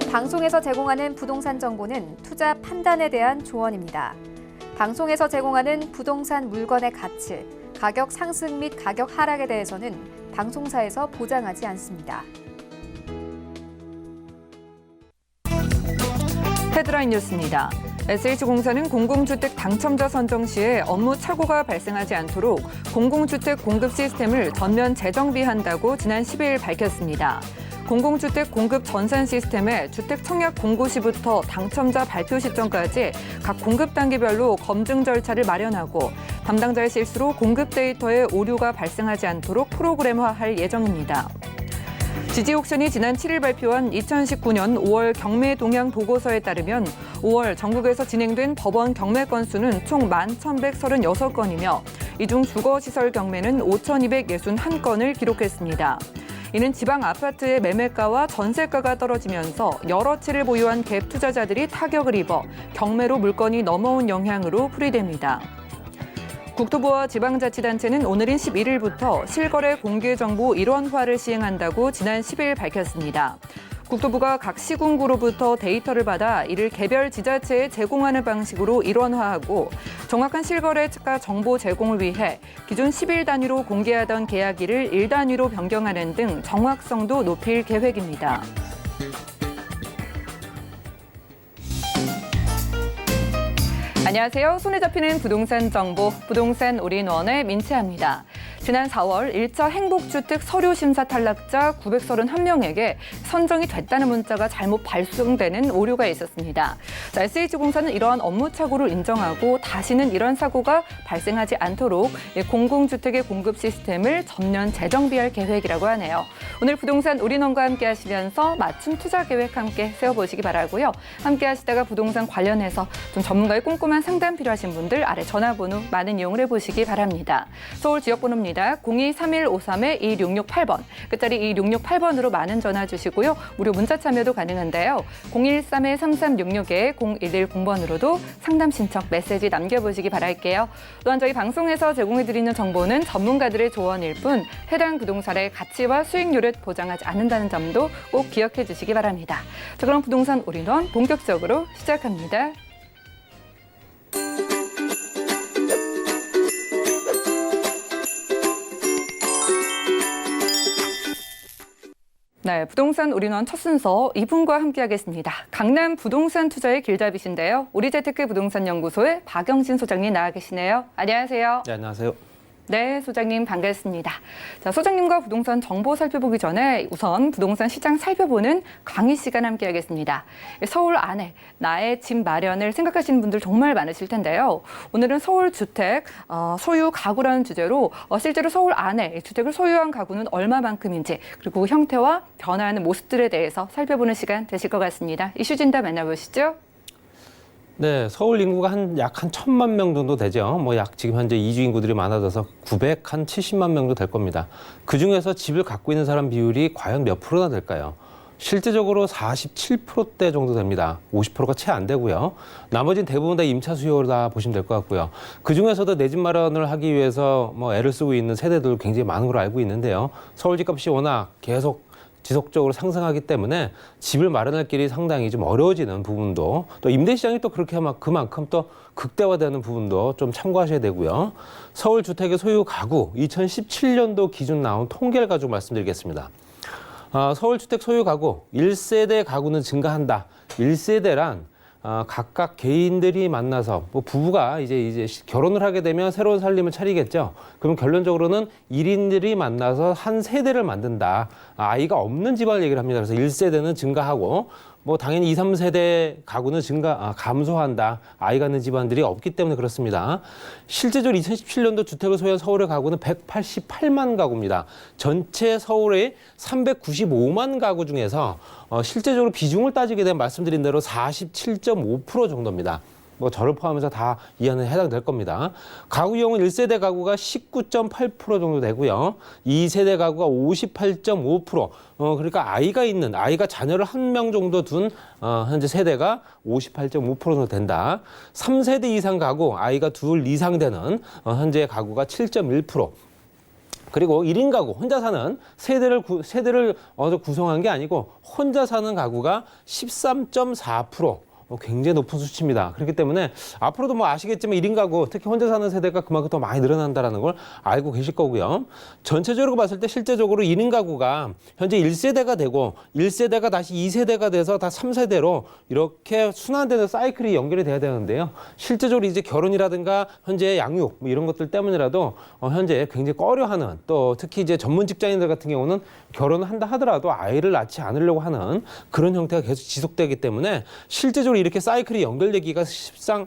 본 방송에서 제공하는 부동산 정보는 투자 판단에 대한 조언입니다. 방송에서 제공하는 부동산 물건의 가치, 가격 상승 및 가격 하락에 대해서는 방송사에서 보장하지 않습니다. 헤드라인 뉴스입니다. SH공사는 공공주택 당첨자 선정 시에 업무 착오가 발생하지 않도록 공공주택 공급 시스템을 전면 재정비한다고 지난 10일 밝혔습니다. 공공주택 공급 전산 시스템에 주택 청약 공고 시부터 당첨자 발표 시점까지 각 공급 단계별로 검증 절차를 마련하고 담당자의 실수로 공급 데이터에 오류가 발생하지 않도록 프로그램화할 예정입니다. 지지옥션이 지난 7일 발표한 2019년 5월 경매 동향 보고서에 따르면 5월 전국에서 진행된 법원 경매 건수는 총 11,136건이며 이 중 주거시설 경매는 5,261건을 기록했습니다. 이는 지방 아파트의 매매가와 전세가가 떨어지면서 여러 채를 보유한 갭 투자자들이 타격을 입어 경매로 물건이 넘어온 영향으로 풀이됩니다. 국토부와 지방자치단체는 오늘인 11일부터 실거래 공개정보 일원화를 시행한다고 지난 10일 밝혔습니다. 국토부가 각 시군구로부터 데이터를 받아 이를 개별 지자체에 제공하는 방식으로 일원화하고 정확한 실거래가 정보 제공을 위해 기존 10일 단위로 공개하던 계약일을 1단위로 변경하는 등 정확성도 높일 계획입니다. 안녕하세요. 손에 잡히는 부동산 정보, 부동산 올인원의 민채합니다. 지난 4월 1차 행복주택 서류 심사 탈락자 931명에게 선정이 됐다는 문자가 잘못 발송되는 오류가 있었습니다. SH공사는 이러한 업무 착오를 인정하고 다시는 이런 사고가 발생하지 않도록 공공주택의 공급 시스템을 전면 재정비할 계획이라고 하네요. 오늘 부동산 올인원과 함께 하시면서 맞춤 투자 계획 함께 세워보시기 바라고요. 함께 하시다가 부동산 관련해서 좀 전문가의 꼼꼼한 상담 필요하신 분들 아래 전화번호 많은 이용을 해보시기 바랍니다. 서울 지역번호입니다. 023153-2668번, 끝자리 2668번으로 많은 전화 주시고요. 무료 문자 참여도 가능한데요. 013-3366-0110번으로도 상담 신청 메시지 남겨보시기 바랄게요. 또한 저희 방송에서 제공해드리는 정보는 전문가들의 조언일 뿐 해당 부동산의 가치와 수익률을 보장하지 않는다는 점도 꼭 기억해 주시기 바랍니다. 자, 그럼 부동산 올인원 본격적으로 시작합니다. 네, 부동산 올인원 첫 순서 이분과 함께하겠습니다. 강남 부동산 투자의 길잡이신데요. 우리재테크 부동산 연구소의 박영진 소장님 나와 계시네요. 안녕하세요. 네, 안녕하세요. 네, 소장님 반갑습니다. 자, 소장님과 부동산 정보 살펴보기 전에 우선 부동산 시장 살펴보는 강의 시간 함께하겠습니다. 서울 안에 나의 집 마련을 생각하시는 분들 정말 많으실 텐데요. 오늘은 서울 주택 소유 가구라는 주제로 실제로 서울 안에 주택을 소유한 가구는 얼마만큼인지 그리고 형태와 변화하는 모습들에 대해서 살펴보는 시간 되실 것 같습니다. 이슈 진단 만나보시죠. 네, 서울 인구가 약 한 1,000만 명 정도 되죠. 지금 현재 이주 인구들이 많아져서 970만 명도 될 겁니다. 그 중에서 집을 갖고 있는 사람 비율이 과연 몇 프로나 될까요? 실제적으로 47%대 정도 됩니다. 50%가 채 안 되고요. 나머지는 대부분 다 임차 수요다 보시면 될 것 같고요. 그 중에서도 내 집 마련을 하기 위해서 애를 쓰고 있는 세대들 굉장히 많은 걸로 알고 있는데요. 서울 집값이 워낙 계속 지속적으로 상승하기 때문에 집을 마련할 길이 상당히 좀 어려워지는 부분도 또 임대 시장이 또 그렇게 그만큼 또 극대화되는 부분도 좀 참고하셔야 되고요. 서울 주택의 소유 가구 2017년도 기준 나온 통계를 가지고 말씀드리겠습니다. 서울 주택 소유 가구 1세대 가구는 증가한다. 1세대란 각각 개인들이 만나서 부부가 이제 결혼을 하게 되면 새로운 살림을 차리겠죠. 그럼 결론적으로는 1인들이 만나서 한 세대를 만든다. 아이가 없는 집안을 얘기를 합니다. 그래서 1세대는 증가하고 당연히 2, 3세대 가구는 감소한다. 아이가 있는 집안들이 없기 때문에 그렇습니다. 실제적으로 2017년도 주택을 소유한 서울의 가구는 188만 가구입니다. 전체 서울의 395만 가구 중에서 실제적으로 비중을 따지게 되면 말씀드린 대로 47.5% 정도입니다. 저를 포함해서 다 이 안에 해당될 겁니다. 가구 이용은 1세대 가구가 19.8% 정도 되고요. 2세대 가구가 58.5%. 그러니까 아이가 자녀를 한 명 정도 둔 현재 세대가 58.5% 정도 된다. 3세대 이상 가구, 아이가 둘 이상 되는 현재 가구가 7.1%. 그리고 1인 가구 혼자 사는 세대를 구성한 게 아니고 혼자 사는 가구가 13.4%. 굉장히 높은 수치입니다. 그렇기 때문에 앞으로도 뭐 아시겠지만 1인 가구, 특히 혼자 사는 세대가 그만큼 더 많이 늘어난다는 걸 알고 계실 거고요. 전체적으로 봤을 때 실제적으로 1인 가구가 현재 1세대가 되고 1세대가 다시 2세대가 돼서 다 3세대로 이렇게 순환되는 사이클이 연결이 돼야 되는데요. 실제적으로 이제 결혼이라든가 현재 양육 뭐 이런 것들 때문이라도 현재 굉장히 꺼려하는, 또 특히 이제 전문 직장인들 같은 경우는 결혼을 한다 하더라도 아이를 낳지 않으려고 하는 그런 형태가 계속 지속되기 때문에 실제적으로 이렇게 사이클이 연결되기가 실상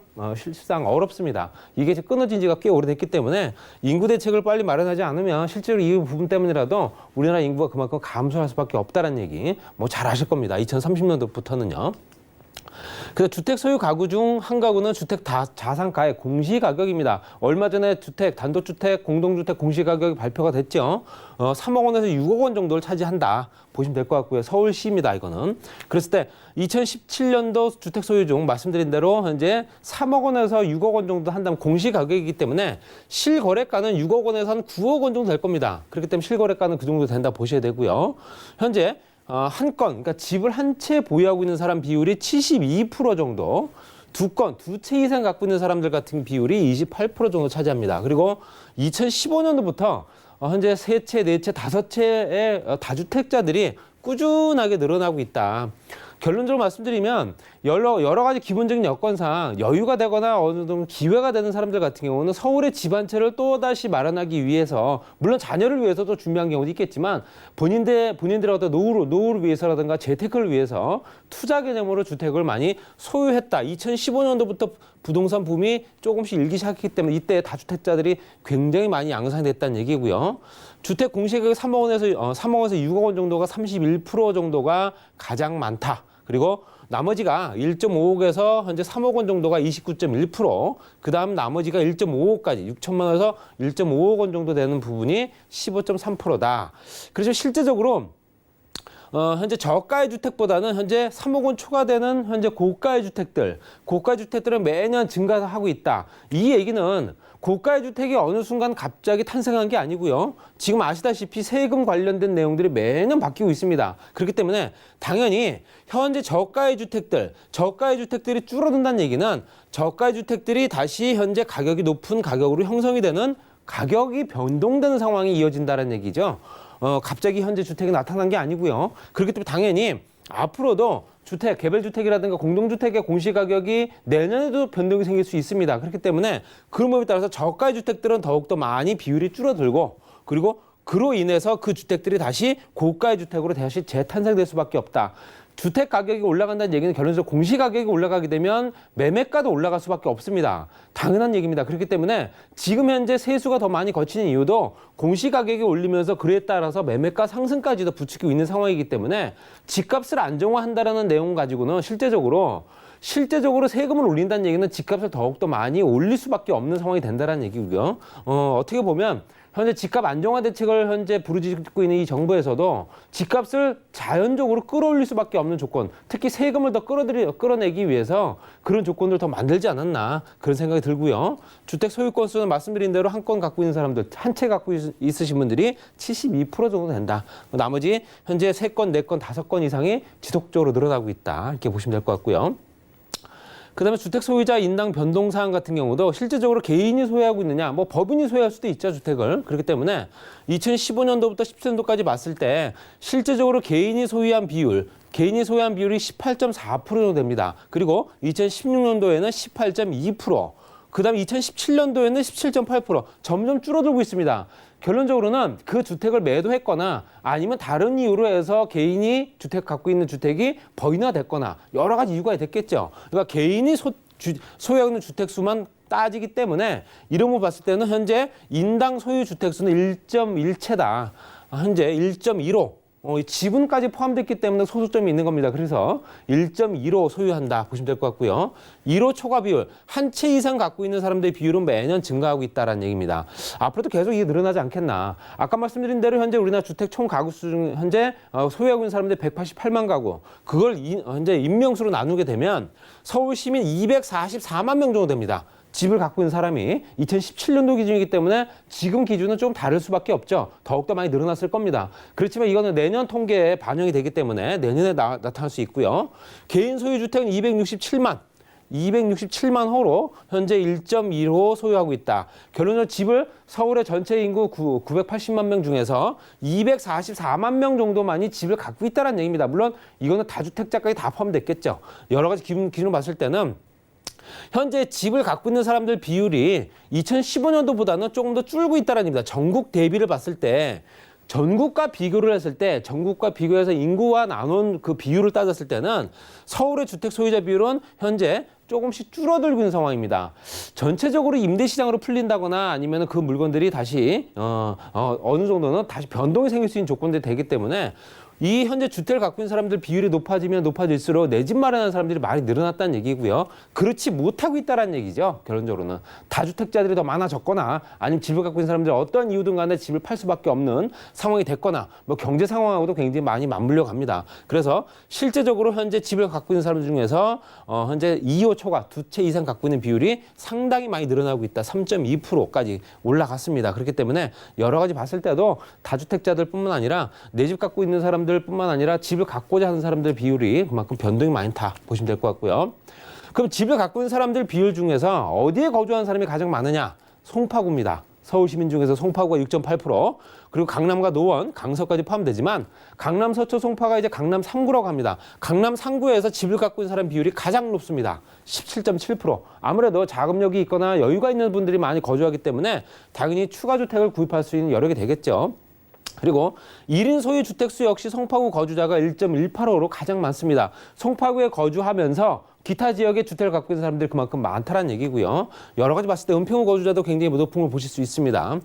어렵습니다. 이게 끊어진 지가 꽤 오래됐기 때문에 인구 대책을 빨리 마련하지 않으면 실제로 이 부분 때문이라도 우리나라 인구가 그만큼 감소할 수밖에 없다는 얘기 뭐 잘 아실 겁니다. 2030년도부터는요. 그래서 주택 소유 가구 중 한 가구는 주택 자산가의 공시가격입니다. 얼마 전에 단독주택, 공동주택 공시가격이 발표가 됐죠. 3억 원에서 6억 원 정도를 차지한다 보시면 될 것 같고요. 서울시입니다, 이거는. 그랬을 때 2017년도 주택 소유 중 말씀드린 대로 현재 3억 원에서 6억 원 정도 한다면 공시가격이기 때문에 실거래가는 6억 원에서 한 9억 원 정도 될 겁니다. 그렇기 때문에 실거래가는 그 정도 된다 보셔야 되고요. 현재 한 건, 그러니까 집을 한 채 보유하고 있는 사람 비율이 72% 정도, 두 채 이상 갖고 있는 사람들 같은 비율이 28% 정도 차지합니다. 그리고 2015년도부터 현재 3채, 4채, 5채의 다주택자들이 꾸준하게 늘어나고 있다. 결론적으로 말씀드리면 여러 가지 기본적인 여건상 여유가 되거나 어느 정도 기회가 되는 사람들 같은 경우는 서울에 집 한 채를 또다시 마련하기 위해서, 물론 자녀를 위해서도 준비한 경우도 있겠지만 본인들의 어떤 노후를 위해서라든가 재테크를 위해서 투자 개념으로 주택을 많이 소유했다. 2015년도부터 부동산 붐이 조금씩 일기 시작했기 때문에 이때 다주택자들이 굉장히 많이 양상됐다는 얘기고요. 주택 공시가격이 3억 원에서 6억 원 정도가 31% 정도가 가장 많다. 그리고 나머지가 1.5억에서 현재 3억 원 정도가 29.1%, 그 다음 나머지가 1.5억까지 6천만 원에서 1.5억 원 정도 되는 부분이 15.3%다. 그래서 실제적으로 현재 저가의 주택보다는 현재 3억 원 초과되는 현재 고가의 주택들은 매년 증가하고 있다. 이 얘기는 고가의 주택이 어느 순간 갑자기 탄생한 게 아니고요. 지금 아시다시피 세금 관련된 내용들이 매년 바뀌고 있습니다. 그렇기 때문에 당연히 현재 저가의 주택들이 줄어든다는 얘기는 저가의 주택들이 다시 현재 가격이 높은 가격으로 형성이 되는, 가격이 변동되는 상황이 이어진다는 얘기죠. 갑자기 현재 주택이 나타난 게 아니고요. 그렇기 때문에 당연히 앞으로도 개별주택이라든가 공동주택의 공시가격이 내년에도 변동이 생길 수 있습니다. 그렇기 때문에 그런 법에 따라서 저가의 주택들은 더욱더 많이 비율이 줄어들고, 그리고 그로 인해서 그 주택들이 다시 고가의 주택으로 다시 재탄생될 수밖에 없다. 주택 가격이 올라간다는 얘기는 결론적으로 공시가격이 올라가게 되면 매매가도 올라갈 수밖에 없습니다. 당연한 얘기입니다. 그렇기 때문에 지금 현재 세수가 더 많이 거치는 이유도 공시가격이 올리면서 그에 따라서 매매가 상승까지도 부추기고 있는 상황이기 때문에 집값을 안정화한다는 내용 가지고는 실제적으로 세금을 올린다는 얘기는 집값을 더욱더 많이 올릴 수밖에 없는 상황이 된다는 얘기고요. 어떻게 보면 현재 집값 안정화 대책을 현재 부르짖고 있는 이 정부에서도 집값을 자연적으로 끌어올릴 수밖에 없는 조건, 특히 세금을 더 끌어내기 위해서 그런 조건을 더 만들지 않았나, 그런 생각이 들고요. 주택 소유 건수는 말씀드린 대로 한 건 갖고 있는 사람들, 한 채 갖고 있으신 분들이 72% 정도 된다. 나머지 현재 3건, 4건, 5건 이상이 지속적으로 늘어나고 있다. 이렇게 보시면 될 것 같고요. 그 다음에 주택 소유자 인당 변동 사항 같은 경우도 실제적으로 개인이 소유하고 있느냐, 뭐 법인이 소유할 수도 있죠, 주택을. 그렇기 때문에 2015년도부터 17년도까지 봤을 때 실제적으로 개인이 소유한 비율이 18.4% 정도 됩니다. 그리고 2016년도에는 18.2%, 그 다음 2017년도에는 17.8%, 점점 줄어들고 있습니다. 결론적으로는 그 주택을 매도했거나 아니면 다른 이유로 해서 개인이 갖고 있는 주택이 법인화됐거나 여러 가지 이유가 됐겠죠. 그러니까 개인이 소유하고 있는 주택 수만 따지기 때문에 이런 걸 봤을 때는 현재 인당 소유 주택 수는 1.1채다. 현재 1.15. 지분까지 포함됐기 때문에 소수점이 있는 겁니다. 그래서 1.15 소유한다 보시면 될 것 같고요. 1호 초과 비율, 한 채 이상 갖고 있는 사람들의 비율은 매년 증가하고 있다는 얘기입니다. 앞으로도 계속 이게 늘어나지 않겠나. 아까 말씀드린 대로 현재 우리나라 주택 총 가구 수 중 현재 소유하고 있는 사람들이 188만 가구, 그걸 현재 인명수로 나누게 되면 서울 시민 244만 명 정도 됩니다. 집을 갖고 있는 사람이 2017년도 기준이기 때문에 지금 기준은 좀 다를 수밖에 없죠. 더욱더 많이 늘어났을 겁니다. 그렇지만 이거는 내년 통계에 반영이 되기 때문에 내년에 나타날 수 있고요. 개인 소유 주택은 267만 호로 현재 1.1호 소유하고 있다. 결론적으로 집을 서울의 전체 인구 980만 명 중에서 244만 명 정도만이 집을 갖고 있다는 얘기입니다. 물론 이거는 다주택자까지 다 포함됐겠죠. 여러 가지 기준으로 봤을 때는 현재 집을 갖고 있는 사람들 비율이 2015년도보다는 조금 더 줄고 있다는 얘기입니다. 전국 대비를 봤을 때 전국과 비교를 했을 때 전국과 비교해서 인구와 나눈 그 비율을 따졌을 때는 서울의 주택 소유자 비율은 현재 조금씩 줄어들고 있는 상황입니다. 전체적으로 임대 시장으로 풀린다거나 아니면 그 물건들이 다시 어느 정도는 다시 변동이 생길 수 있는 조건들이 되기 때문에 이 현재 주택을 갖고 있는 사람들 비율이 높아지면 높아질수록 내 집 마련하는 사람들이 많이 늘어났다는 얘기고요. 그렇지 못하고 있다는 얘기죠. 결론적으로는 다주택자들이 더 많아졌거나 아니면 집을 갖고 있는 사람들이 어떤 이유든 간에 집을 팔 수밖에 없는 상황이 됐거나 뭐 경제 상황하고도 굉장히 많이 맞물려 갑니다. 그래서 실제적으로 현재 집을 갖고 있는 사람들 중에서 현재 2호 초과 2채 이상 갖고 있는 비율이 상당히 많이 늘어나고 있다. 3.2%까지 올라갔습니다. 그렇기 때문에 여러 가지 봤을 때도 다주택자들뿐만 아니라 내 집 갖고 있는 사람들뿐만 아니라 집을 갖고자 하는 사람들 비율이 그만큼 변동이 많다 보시면 될 것 같고요. 그럼 집을 갖고 있는 사람들 비율 중에서 어디에 거주하는 사람이 가장 많으냐? 송파구입니다. 서울 시민 중에서 송파구가 6.8%, 그리고 강남과 노원, 강서까지 포함되지만 강남, 서초, 송파가 이제 강남 3구라고 합니다. 강남 3구에서 집을 갖고 있는 사람 비율이 가장 높습니다. 17.7%. 아무래도 자금력이 있거나 여유가 있는 분들이 많이 거주하기 때문에 당연히 추가 주택을 구입할 수 있는 여력이 되겠죠. 그리고 1인 소유 주택수 역시 송파구 거주자가 1.18호로 가장 많습니다. 송파구에 거주하면서 기타 지역에 주택을 갖고 있는 사람들이 그만큼 많다는 얘기고요. 여러 가지 봤을 때 은평구 거주자도 굉장히 높은 걸 보실 수 있습니다.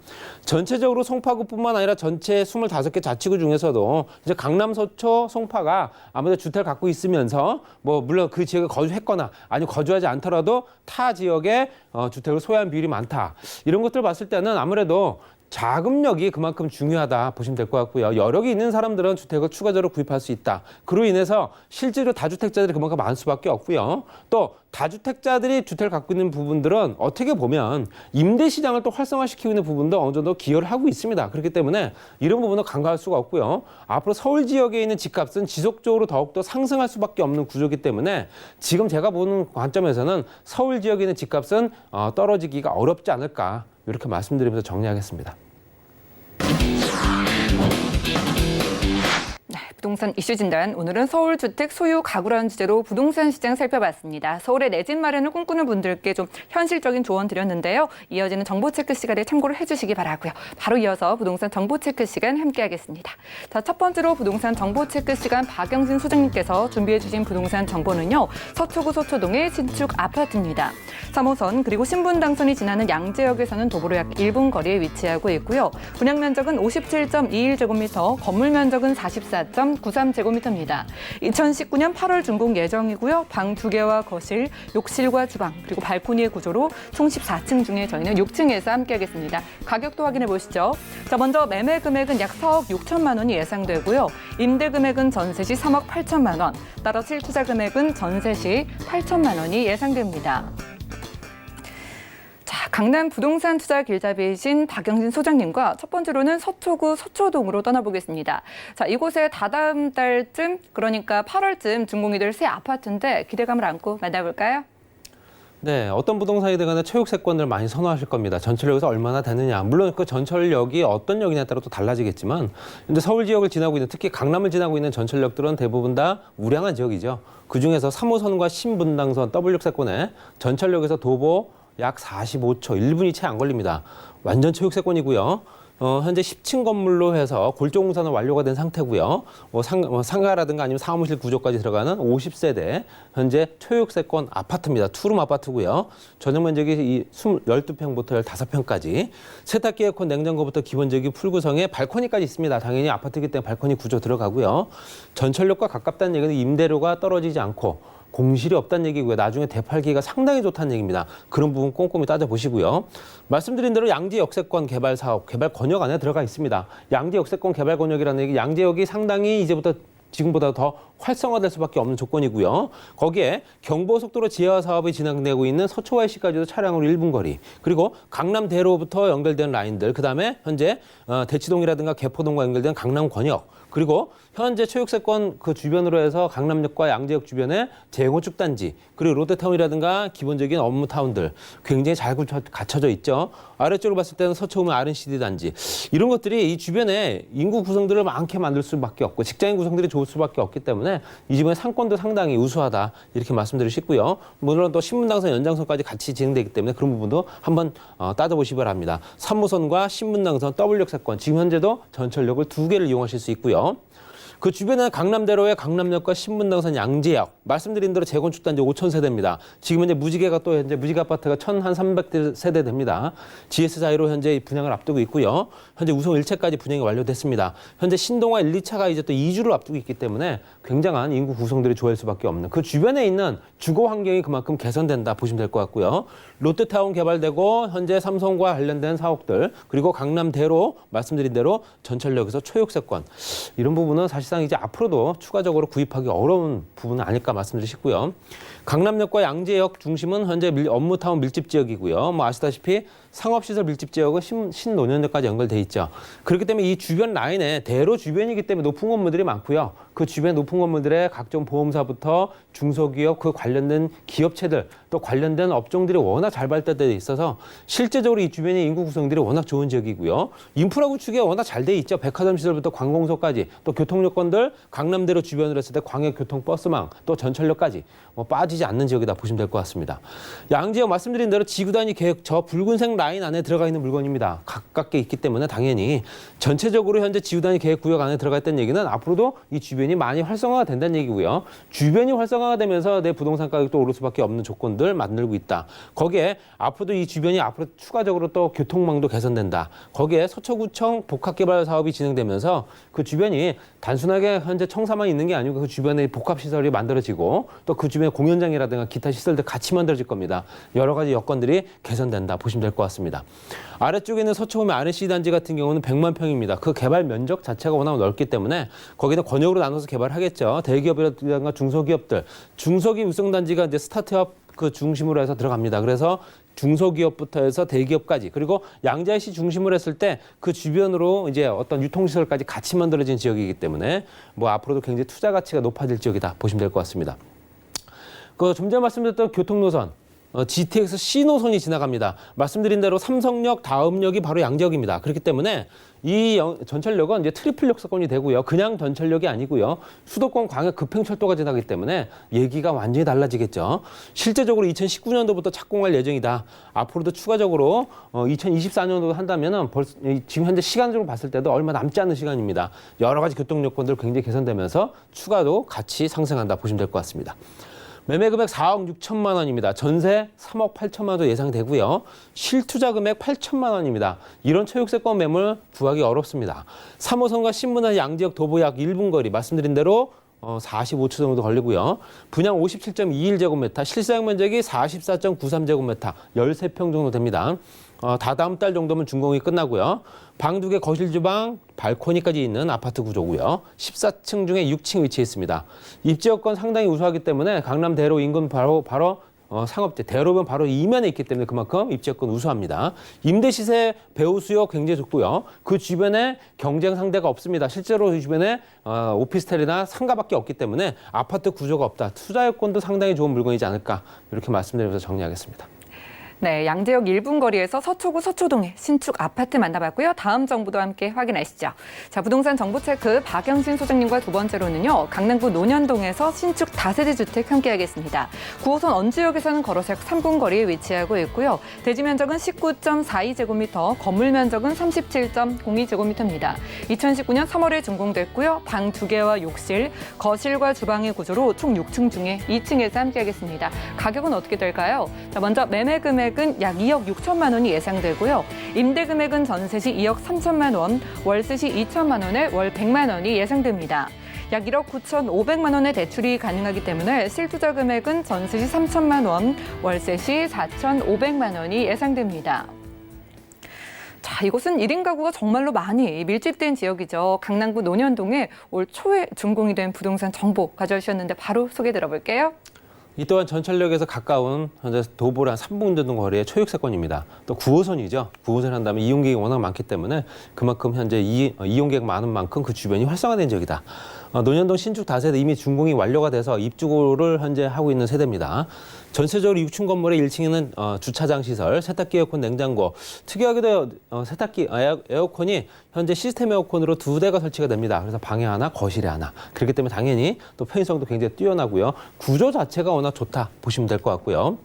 전체적으로 송파구뿐만 아니라 전체 25개 자치구 중에서도 이제 강남, 서초, 송파가 아무래도 주택을 갖고 있으면서 뭐 물론 그 지역에 거주했거나 아니면 거주하지 않더라도 타 지역에 주택을 소유한 비율이 많다. 이런 것들을 봤을 때는 아무래도 자금력이 그만큼 중요하다 보시면 될 것 같고요. 여력이 있는 사람들은 주택을 추가적으로 구입할 수 있다. 그로 인해서 실제로 다주택자들이 그만큼 많을 수밖에 없고요. 또 다주택자들이 주택을 갖고 있는 부분들은 어떻게 보면 임대 시장을 또 활성화시키고 있는 부분도 어느 정도 기여를 하고 있습니다. 그렇기 때문에 이런 부분은 간과할 수가 없고요. 앞으로 서울 지역에 있는 집값은 지속적으로 더욱더 상승할 수밖에 없는 구조이기 때문에 지금 제가 보는 관점에서는 서울 지역에 있는 집값은 떨어지기가 어렵지 않을까 이렇게 말씀드리면서 정리하겠습니다. 부동산 이슈 진단, 오늘은 서울 주택 소유 가구라는 주제로 부동산 시장 살펴봤습니다. 서울에 내 집 마련을 꿈꾸는 분들께 좀 현실적인 조언 드렸는데요. 이어지는 정보 체크 시간에 참고를 해주시기 바라고요. 바로 이어서 부동산 정보 체크 시간 함께하겠습니다. 자, 첫 번째로 부동산 정보 체크 시간 박영진 소장님께서 준비해주신 부동산 정보는요. 서초구 서초동의 신축 아파트입니다. 3호선 그리고 신분 당선이 지나는 양재역에서는 도보로 약 1분 거리에 위치하고 있고요. 분양 면적은 57.21제곱미터, 건물 면적은 44.93제곱미터입니다. 2019년 8월 준공 예정이고요. 방 2개와 거실, 욕실과 주방, 그리고 발코니의 구조로 총 14층 중에 저희는 6층에서 함께하겠습니다. 가격도 확인해 보시죠. 자, 먼저 매매 금액은 약 4억 6천만 원이 예상되고요. 임대 금액은 전세 시 3억 8천만 원, 따라 실투자 금액은 전세 시 8천만 원이 예상됩니다. 강남 부동산 투자 길잡이이신 박영진 소장님과 첫 번째로는 서초구 서초동으로 떠나보겠습니다. 자, 이곳에 다다음 달쯤, 그러니까 8월쯤 준공이 될 새 아파트인데 기대감을 안고 만나볼까요? 네, 어떤 부동산이든 간에 초역세권을 많이 선호하실 겁니다. 전철역에서 얼마나 되느냐. 물론 그 전철역이 어떤 역이냐에 따라 또 달라지겠지만, 근데 서울 지역을 지나고 있는, 특히 강남을 지나고 있는 전철역들은 대부분 다 우량한 지역이죠. 그중에서 3호선과 신분당선 W세권에 전철역에서 도보 약 45초, 1분이 채 안 걸립니다. 완전 초역세권이고요. 현재 10층 건물로 해서 골조공사는 완료가 된 상태고요. 상가라든가 아니면 사무실 구조까지 들어가는 50세대 현재 초역세권 아파트입니다. 투룸 아파트고요. 전용 면적이 12평부터 15평까지 세탁기, 에어컨, 냉장고부터 기본적인 풀구성에 발코니까지 있습니다. 당연히 아파트이기 때문에 발코니 구조 들어가고요. 전철역과 가깝다는 얘기는 임대료가 떨어지지 않고 공실이 없다는 얘기고요. 나중에 되팔기가 상당히 좋다는 얘기입니다. 그런 부분 꼼꼼히 따져보시고요. 말씀드린 대로 양재 역세권 개발 사업, 개발 권역 안에 들어가 있습니다. 양재 역세권 개발 권역이라는 얘기, 양재역이 상당히 이제부터 지금보다 더 활성화될 수밖에 없는 조건이고요. 거기에 경부고속도로 지하화 사업이 진행되고 있는 서초YC까지도 차량으로 1분 거리, 그리고 강남대로부터 연결된 라인들, 그다음에 현재 대치동이라든가 개포동과 연결된 강남권역, 그리고 현재 초역세권 그 주변으로 해서 강남역과 양재역 주변에 재건축 단지, 그리고 롯데타운이라든가 기본적인 업무타운들 굉장히 잘 갖춰져 있죠. 아래쪽으로 봤을 때는 서초구면 R&CD 단지, 이런 것들이 이 주변에 인구 구성들을 많게 만들 수밖에 없고 직장인 구성들이 좋을 수밖에 없기 때문에 이 집의 상권도 상당히 우수하다, 이렇게 말씀드리고 싶고요. 물론 또 신분당선 연장선까지 같이 진행되기 때문에 그런 부분도 한번 따져보시기 바랍니다. 3호선과 신분당선 W역세권, 지금 현재도 전철역을 2개를 이용하실 수 있고요. 그 주변에는 강남대로의 강남역과 신분당선 양재역, 말씀드린 대로 재건축 단지 5,000세대입니다. 지금 현재 무지개가 또 현재 무지개 아파트가 1,300세대 됩니다. GS자이로 현재 분양을 앞두고 있고요. 현재 우성 1채까지 분양이 완료됐습니다. 현재 신동아 1, 2차가 이제 또 2주를 앞두고 있기 때문에 굉장한 인구 구성들이 좋아할 수밖에 없는, 그 주변에 있는 주거 환경이 그만큼 개선된다 보시면 될 것 같고요. 롯데타운 개발되고 현재 삼성과 관련된 사옥들, 그리고 강남대로 말씀드린 대로 전철역에서 초역세권, 이런 부분은 사실상 이제 앞으로도 추가적으로 구입하기 어려운 부분은 아닐까 말씀드리고 싶고요. 강남역과 양재역 중심은 현재 업무타운 밀집 지역이고요. 뭐 아시다시피 상업시설 밀집 지역은 신논현역까지 연결돼 있죠. 그렇기 때문에 이 주변 라인에 대로 주변이기 때문에 높은 건물들이 많고요. 그 주변 높은 건물들의 각종 보험사부터 중소기업, 그 관련된 기업체들, 또 관련된 업종들이 워낙 잘 발달되어 있어서 실제적으로 이 주변의 인구 구성들이 워낙 좋은 지역이고요. 인프라 구축이 워낙 잘 돼 있죠. 백화점 시설부터 관공서까지, 또 교통요건들 강남대로 주변으로 했을 때 광역교통버스망, 또 전철역까지 뭐 빠지지 않는 지역이다 보시면 될 것 같습니다. 양지역 말씀드린 대로 지구단위 계획 저 붉은색 라인 안에 들어가 있는 물건입니다. 가깝게 있기 때문에 당연히 전체적으로 현재 지구단위 계획 구역 안에 들어가 있다는 얘기는 앞으로도 이 주변이 많이 활성화가 된다는 얘기고요. 주변이 활성화가 되면서 내 부동산 가격도 오를 수밖에 없는 조건들 만들고 있다. 거기에 앞으로도 이 주변이 앞으로 추가적으로 또 교통망도 개선된다. 거기에 서초구청 복합개발 사업이 진행되면서 그 주변이 단순하게 현재 청사만 있는 게 아니고 그 주변에 복합시설이 만들어지고 또 그 주변에 공연장이라든가 기타 시설들 같이 만들어질 겁니다. 여러 가지 여건들이 개선된다 보시면 될 것 같습니다. 아래쪽에 있는 서초구의 R&CD 단지 같은 경우는 100만 평입니다. 그 개발 면적 자체가 워낙 넓기 때문에 거기는 권역으로 나눠서 개발하겠죠. 대기업이라든가 중소기업들, 중소기업 육성단지가 이제 스타트업 그 중심으로 해서 들어갑니다. 그래서 중소기업부터 해서 대기업까지, 그리고 양재시 중심으로 했을 때 그 주변으로 이제 어떤 유통시설까지 같이 만들어진 지역이기 때문에 뭐 앞으로도 굉장히 투자 가치가 높아질 지역이다 보시면 될 것 같습니다. 그 좀 전에 말씀드렸던 교통노선, GTX C 노선이 지나갑니다. 말씀드린 대로 삼성역 다음 역이 바로 양재역입니다. 그렇기 때문에 이 전철역은 이제 트리플 역사권이 되고요. 그냥 전철역이 아니고요. 수도권 광역 급행철도가 지나기 때문에 얘기가 완전히 달라지겠죠. 실제적으로 2019년도부터 착공할 예정이다. 앞으로도 추가적으로 2024년도 한다면은 지금 현재 시간적으로 봤을 때도 얼마 남지 않은 시간입니다. 여러 가지 교통 요건들 굉장히 개선되면서 추가도 같이 상승한다 보시면 될 것 같습니다. 매매 금액 4억 6천만 원입니다. 전세 3억 8천만 원도 예상되고요. 실투자 금액 8천만 원입니다. 이런 초역세권 매물 구하기 어렵습니다. 3호선과 신문화 양지역 도보 약 1분 거리, 말씀드린 대로 45초 정도 걸리고요. 분양 57.21제곱미터, 실사용 면적이 44.93제곱미터, 13평 정도 됩니다. 다다음 달 정도면 준공이 끝나고요. 방 2개, 거실, 주방, 발코니까지 있는 아파트 구조고요. 14층 중에 6층 위치해 있습니다. 입지 여건 상당히 우수하기 때문에 강남 대로 인근 바로 상업지, 대로변 바로 이면에 있기 때문에 그만큼 입지 여건 우수합니다. 임대 시세 배후 수요 굉장히 좋고요. 그 주변에 경쟁 상대가 없습니다. 실제로 이 주변에 오피스텔이나 상가밖에 없기 때문에 아파트 구조가 없다. 투자 여건도 상당히 좋은 물건이지 않을까, 이렇게 말씀드리면서 정리하겠습니다. 네, 양재역 1분 거리에서 서초구 서초동의 신축 아파트 만나봤고요. 다음 정보도 함께 확인하시죠. 자, 부동산 정보체크 박영신 소장님과 두 번째로는요, 강남구 논현동에서 신축 다세대 주택 함께하겠습니다. 9호선 언지역에서는 걸어서 약 3분 거리에 위치하고 있고요. 대지 면적은 19.42제곱미터, 건물 면적은 37.02제곱미터입니다. 2019년 3월에 준공됐고요. 방 2개와 욕실, 거실과 주방의 구조로 총 6층 중에 2층에서 함께하겠습니다. 가격은 어떻게 될까요? 자, 먼저 매매 금액은 약 2억 6천만 원이 예상되고요. 임대 금액은 전세 시 2억 3천만 원, 월세 시 2천만 원에 월 100만 원이 예상됩니다. 약 1억 9,500만 원의 대출이 가능하기 때문에 실투자 금액은 전세 시 3천만 원, 월세 시 4,500만 원이 예상됩니다. 자, 이곳은 1인 가구가 정말로 많이 밀집된 지역이죠. 강남구 논현동에 올 초에 준공이 된 부동산 정보 가져오셨는데 바로 소개 들어볼게요. 이 또한 전철역에서 가까운 현재 도보를 한 3분 정도 거리의 초역세권입니다. 또 9호선이죠. 9호선 한다면 이용객이 워낙 많기 때문에 그만큼 현재 이용객 많은 만큼 그 주변이 활성화된 지역이다. 논현동 신축 다세대 이미 준공이 완료가 돼서 입주를 현재 하고 있는 세대입니다. 전체적으로 6층 건물의 1층에는 주차장 시설, 세탁기, 에어컨, 냉장고, 특이하게도 세탁기, 에어컨이 현재 시스템 에어컨으로 2대가 설치가 됩니다. 그래서 방에 하나, 거실에 하나. 그렇기 때문에 당연히 또 편의성도 굉장히 뛰어나고요. 구조 자체가 워낙 좋다 보시면 될 것 같고요.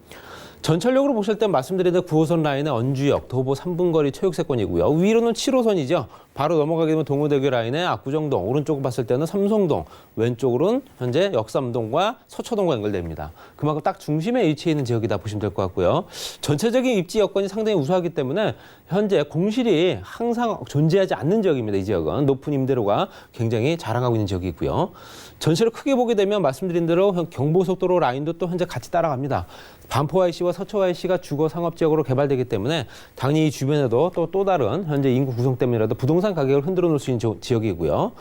전철역으로 보실 때 말씀드린 9호선 라인의 언주역, 도보 3분 거리 초역세권이고요. 위로는 7호선이죠. 바로 넘어가게 되면 동호대교 라인의 압구정동, 오른쪽을 봤을 때는 삼성동, 왼쪽으로는 현재 역삼동과 서초동과 연결됩니다. 그만큼 딱 중심에 위치해 있는 지역이다 보시면 될 것 같고요. 전체적인 입지 여건이 상당히 우수하기 때문에 현재 공실이 항상 존재하지 않는 지역입니다. 이 지역은 높은 임대료가 굉장히 자랑하고 있는 지역이고요. 전체를 크게 보게 되면 말씀드린 대로 경부고속도로 라인도 또 현재 같이 따라갑니다. 반포 IC와 서초 IC가 주거 상업 지역으로 개발되기 때문에 당연히 이 주변에도 또 다른 현재 인구 구성 때문이라도 부동산 가격을 흔들어 놓을 수 있는 지역이고요.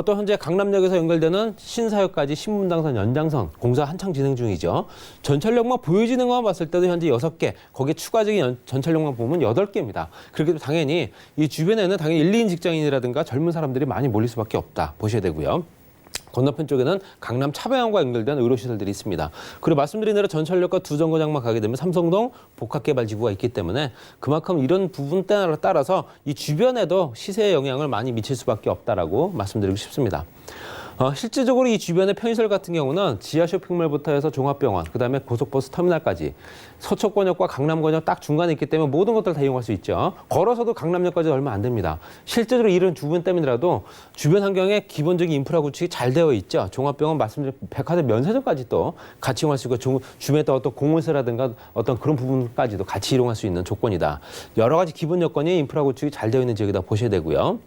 또 현재 강남역에서 연결되는 신사역까지 신분당선 연장선 공사 한창 진행 중이죠. 전철역만 보여지는 것만 봤을 때도 현재 6개, 거기에 추가적인 전철역만 보면 8개입니다. 그렇게 되면 당연히 이 주변에는 당연히 1, 2인 직장인이라든가 젊은 사람들이 많이 몰릴 수밖에 없다 보셔야 되고요. 건너편 쪽에는 강남 차량과 연결된 의료시설들이 있습니다. 그리고 말씀드린 대로 전철역과 두 정거장만 가게 되면 삼성동 복합개발지구가 있기 때문에 그만큼 이런 부분 따라서 이 주변에도 시세에 영향을 많이 미칠 수밖에 없다라고 말씀드리고 싶습니다. 실질적으로 이 주변의 편의시설 같은 경우는 지하 쇼핑몰부터 해서 종합병원, 그다음에 고속버스 터미널까지 서초권역과 강남권역 딱 중간에 있기 때문에 모든 것들을 다 이용할 수 있죠. 걸어서도 강남역까지 얼마 안 됩니다. 실제로 이런 주변 때문이라도 주변 환경에 기본적인 인프라 구축이 잘 되어 있죠. 종합병원 말씀드린 백화점 면세점까지 또 같이 이용할 수 있고 주변에 또 어떤 공원세라든가 어떤 그런 부분까지도 같이 이용할 수 있는 조건이다. 여러 가지 기본 여건이 인프라 구축이 잘 되어 있는 지역이다 보셔야 되고요.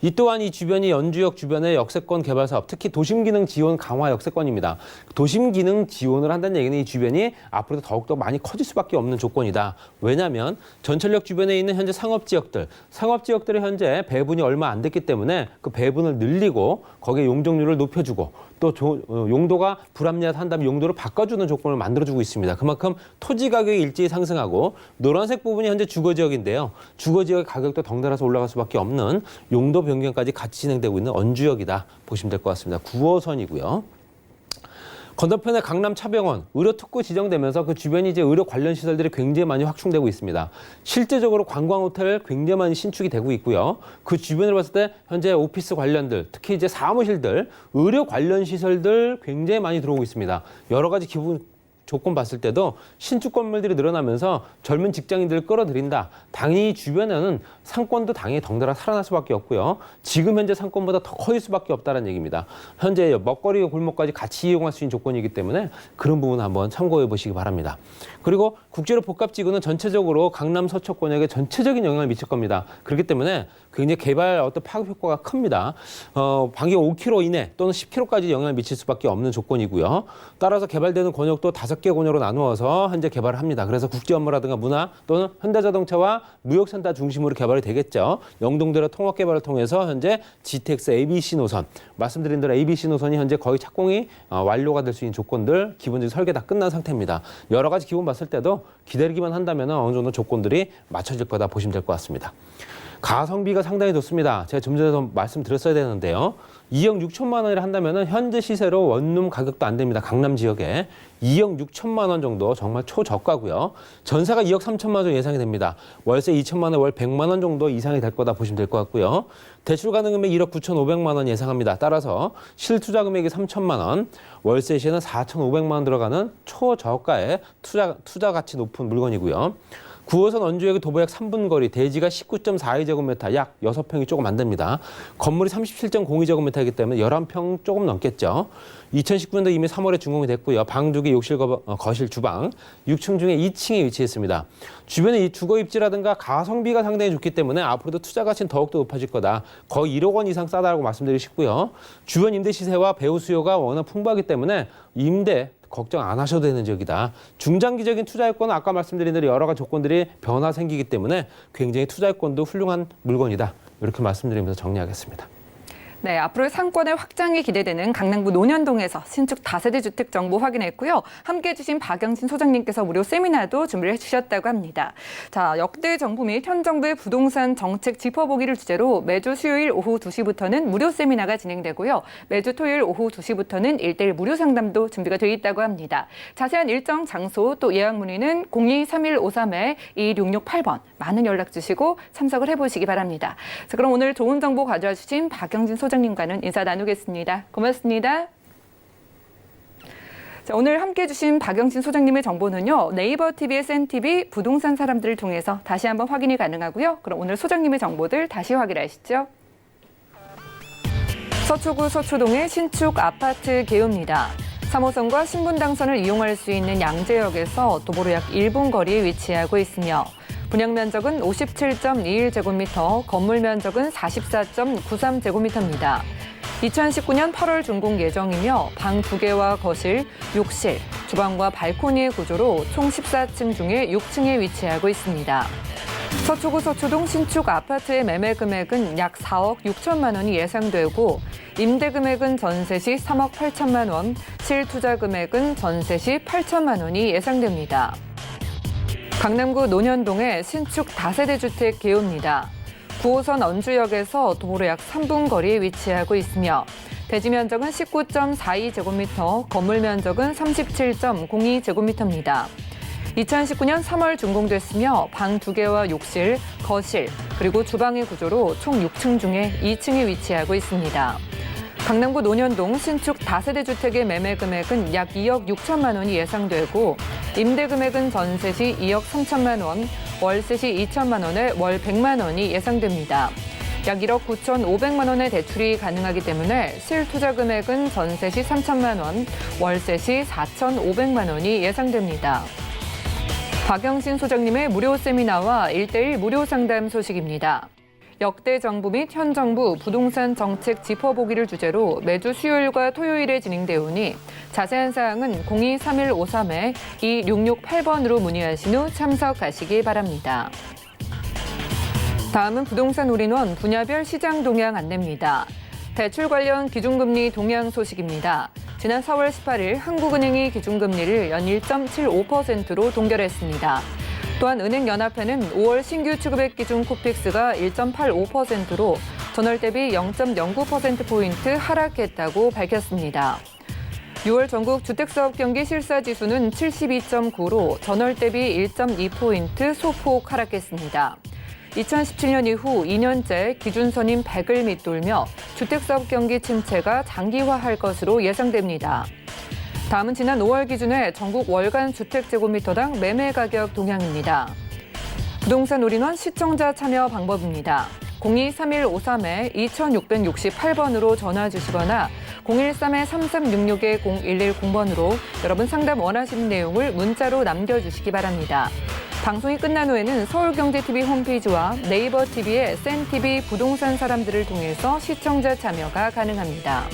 이 또한 이 주변이 연주역 주변의 역세권 개발 사업, 특히 도심기능 지원 강화 역세권입니다. 도심기능 지원을 한다는 얘기는 이 주변이 앞으로도 더욱더 많이 커질 수밖에 없는 조건이다. 왜냐하면 전철역 주변에 있는 현재 상업지역들의 현재 배분이 얼마 안 됐기 때문에 그 배분을 늘리고 거기에 용적률을 높여주고 또 용도가 불합리하다면 용도를 바꿔주는 조건을 만들어주고 있습니다. 그만큼 토지 가격이 일제히 상승하고 노란색 부분이 현재 주거지역인데요. 주거지역의 가격도 덩달아서 올라갈 수밖에 없는 용도 변경까지 같이 진행되고 있는 언주역이다 보시면 될 것 같습니다. 9호선이고요. 건너편에 강남 차병원, 의료 특구 지정되면서 그 주변이 이제 의료 관련 시설들이 굉장히 많이 확충되고 있습니다. 실제적으로 관광 호텔 굉장히 많이 신축이 되고 있고요. 그 주변을 봤을 때 현재 오피스 관련들, 특히 이제 사무실들, 의료 관련 시설들 굉장히 많이 들어오고 있습니다. 여러 가지 기본 조건 봤을 때도 신축 건물들이 늘어나면서 젊은 직장인들을 끌어들인다. 당연히 주변에는 상권도 당연히 덩달아 살아날 수밖에 없고요. 지금 현재 상권보다 더 커질 수밖에 없다는 얘기입니다. 현재 먹거리 골목까지 같이 이용할 수 있는 조건이기 때문에 그런 부분 한번 참고해 보시기 바랍니다. 그리고 국제로 복합지구는 전체적으로 강남 서초권역에 전체적인 영향을 미칠 겁니다. 그렇기 때문에 굉장히 개발 어떤 파급 효과가 큽니다. 반경 5km 이내 또는 10km까지 영향을 미칠 수밖에 없는 조건이고요. 따라서 개발되는 권역도 5개 권역으로 나누어서 현재 개발을 합니다. 그래서 국제 업무라든가 문화 또는 현대자동차와 무역센터 중심으로 개발이 되겠죠. 영동대로 통합 개발을 통해서 현재 GTX ABC 노선, 말씀드린 대로 ABC 노선이 현재 거의 착공이 완료가 될 수 있는 조건들 기본적인 설계 다 끝난 상태입니다. 여러 가지 기본 봤을 때도 기다리기만 한다면 어느 정도 조건들이 맞춰질 거다 보시면 될 것 같습니다. 가성비가 상당히 좋습니다. 제가 좀 전에 말씀드렸어야 되는데요. 2억 6천만 원이라 한다면 현재 시세로 원룸 가격도 안 됩니다. 강남 지역에 2억 6천만 원 정도 정말 초저가고요. 전세가 2억 3천만 원 정도 예상이 됩니다. 월세 2천만 원, 월 100만 원 정도 이상이 될 거다 보시면 될 것 같고요. 대출 가능 금액 1억 9천5백만 원 예상합니다. 따라서 실투자 금액이 3천만 원, 월세 시에는 4,500만 원 들어가는 초저가의 투자 가치 높은 물건이고요. 9호선 원주역의 도보역 3분 거리, 대지가 19.42제곱미터, 약 6평이 조금 안 됩니다. 건물이 37.02제곱미터이기 때문에 11평 조금 넘겠죠. 2019년도 이미 3월에 준공이 됐고요. 방 2개, 욕실, 거실, 주방, 6층 중에 2층에 위치했습니다. 주변에 이 주거 입지라든가 가성비가 상당히 좋기 때문에 앞으로도 투자 가치는 더욱더 높아질 거다. 거의 1억 원 이상 싸다고 말씀드리고 싶고요. 주변 임대 시세와 배우 수요가 워낙 풍부하기 때문에 임대 걱정 안 하셔도 되는 지역이다. 중장기적인 투자 여건은 아까 말씀드린 대로 여러 가지 조건들이 변화 생기기 때문에 굉장히 투자 여건도 훌륭한 물건이다. 이렇게 말씀드리면서 정리하겠습니다. 네, 앞으로의 상권의 확장이 기대되는 강남구 논현동에서 신축 다세대 주택 정보 확인했고요. 함께해 주신 박영진 소장님께서 무료 세미나도 준비를 해주셨다고 합니다. 자, 역대 정부 및 현 정부의 부동산 정책 짚어보기를 주제로 매주 수요일 오후 2시부터는 무료 세미나가 진행되고요. 매주 토요일 오후 2시부터는 1:1 무료 상담도 준비가 되어 있다고 합니다. 자세한 일정, 장소, 또 예약 문의는 02-3153-2668번 많은 연락 주시고 참석을 해보시기 바랍니다. 자, 그럼 오늘 좋은 정보 가져와 주신 박영진 소장님과는 인사 나누겠습니다. 고맙습니다. 자, 오늘 함께해 주신 박영진 소장님의 정보는요. 네이버 TV의 센TV 부동산 사람들을 통해서 다시 한번 확인이 가능하고요. 그럼 오늘 소장님의 정보들 다시 확인하시죠. 서초구 서초동의 신축 아파트 개요입니다. 3호선과 신분당선을 이용할 수 있는 양재역에서 도보로 약 1분 거리에 위치하고 있으며 분양 면적은 57.21제곱미터, 건물 면적은 44.93제곱미터입니다. 2019년 8월 준공 예정이며 방 2개와 거실, 욕실, 주방과 발코니의 구조로 총 14층 중에 6층에 위치하고 있습니다. 서초구 서초동 신축 아파트의 매매 금액은 약 4억 6천만 원이 예상되고 임대 금액은 전세 시 3억 8천만 원, 실투자 금액은 전세 시 8천만 원이 예상됩니다. 강남구 논현동의 신축 다세대 주택 개요입니다. 9호선 언주역에서 도보로 약 3분 거리에 위치하고 있으며 대지 면적은 19.42제곱미터, 건물 면적은 37.02제곱미터입니다. 2019년 3월 준공됐으며 방 2개와 욕실, 거실, 그리고 주방의 구조로 총 6층 중에 2층에 위치하고 있습니다. 강남구 논현동 신축 다세대 주택의 매매 금액은 약 2억 6천만 원이 예상되고 임대 금액은 전세 시 2억 3천만 원, 월세 시 2천만 원에 월 100만 원이 예상됩니다. 약 1억 9,500만 원의 대출이 가능하기 때문에 실투자 금액은 전세 시 3천만 원, 월세 시 4,500만 원이 예상됩니다. 박영신 소장님의 무료 세미나와 1:1 무료 상담 소식입니다. 역대 정부 및 현 정부 부동산 정책 짚어보기를 주제로 매주 수요일과 토요일에 진행되오니 자세한 사항은 02-3153-2668번으로 문의하신 후 참석하시기 바랍니다. 다음은 부동산 올인원 분야별 시장 동향 안내입니다. 대출 관련 기준금리 동향 소식입니다. 지난 4월 18일 한국은행이 기준금리를 연 1.75%로 동결했습니다. 또한 은행연합회는 5월 신규 취급액 기준 코픽스가 1.85%로 전월 대비 0.09%포인트 하락했다고 밝혔습니다. 6월 전국 주택사업 경기 실사지수는 72.9로 전월 대비 1.2포인트 소폭 하락했습니다. 2017년 이후 2년째 기준선인 100을 밑돌며 주택사업 경기 침체가 장기화할 것으로 예상됩니다. 다음은 지난 5월 기준의 전국 월간 주택제곱미터당 매매 가격 동향입니다. 부동산 올인원 시청자 참여 방법입니다. 02-3153-2668번으로 전화 주시거나 013-3366-0110번으로 여러분 상담 원하시는 내용을 문자로 남겨주시기 바랍니다. 방송이 끝난 후에는 서울경제TV 홈페이지와 네이버 TV의 센TV 부동산 사람들을 통해서 시청자 참여가 가능합니다.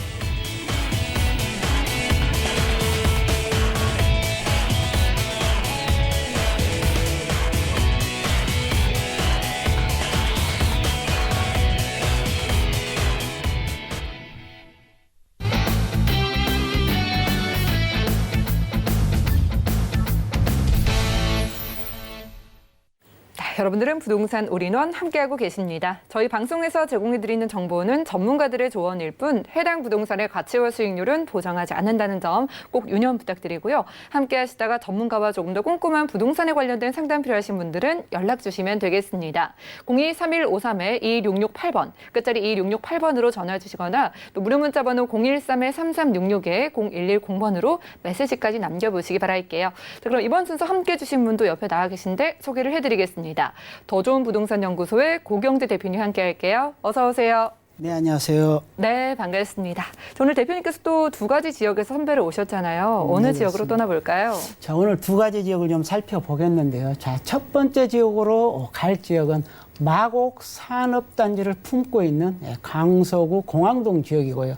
여러분들은 부동산 올인원 함께하고 계십니다. 저희 방송에서 제공해드리는 정보는 전문가들의 조언일 뿐 해당 부동산의 가치와 수익률은 보장하지 않는다는 점 꼭 유념 부탁드리고요. 함께하시다가 전문가와 조금 더 꼼꼼한 부동산에 관련된 상담 필요하신 분들은 연락 주시면 되겠습니다. 02-3153-2668번, 끝자리 2668번으로 전화 주시거나 또 무료 문자 번호 013-3366-0110번으로 메시지까지 남겨보시기 바랄게요. 자, 그럼 이번 순서 함께해 주신 분도 옆에 나와 계신데 소개를 해드리겠습니다. 더 좋은 부동산 연구소의 고경재 대표님 함께 할게요. 어서 오세요. 네, 안녕하세요. 네, 반갑습니다. 오늘 대표님께서 또 두 가지 지역에서 선별을 오셨잖아요. 어느 네, 지역으로 떠나볼까요? 자, 오늘 두 가지 지역을 좀 살펴보겠는데요. 자, 첫 번째 지역으로 갈 지역은 마곡 산업단지를 품고 있는 강서구 공항동 지역이고요.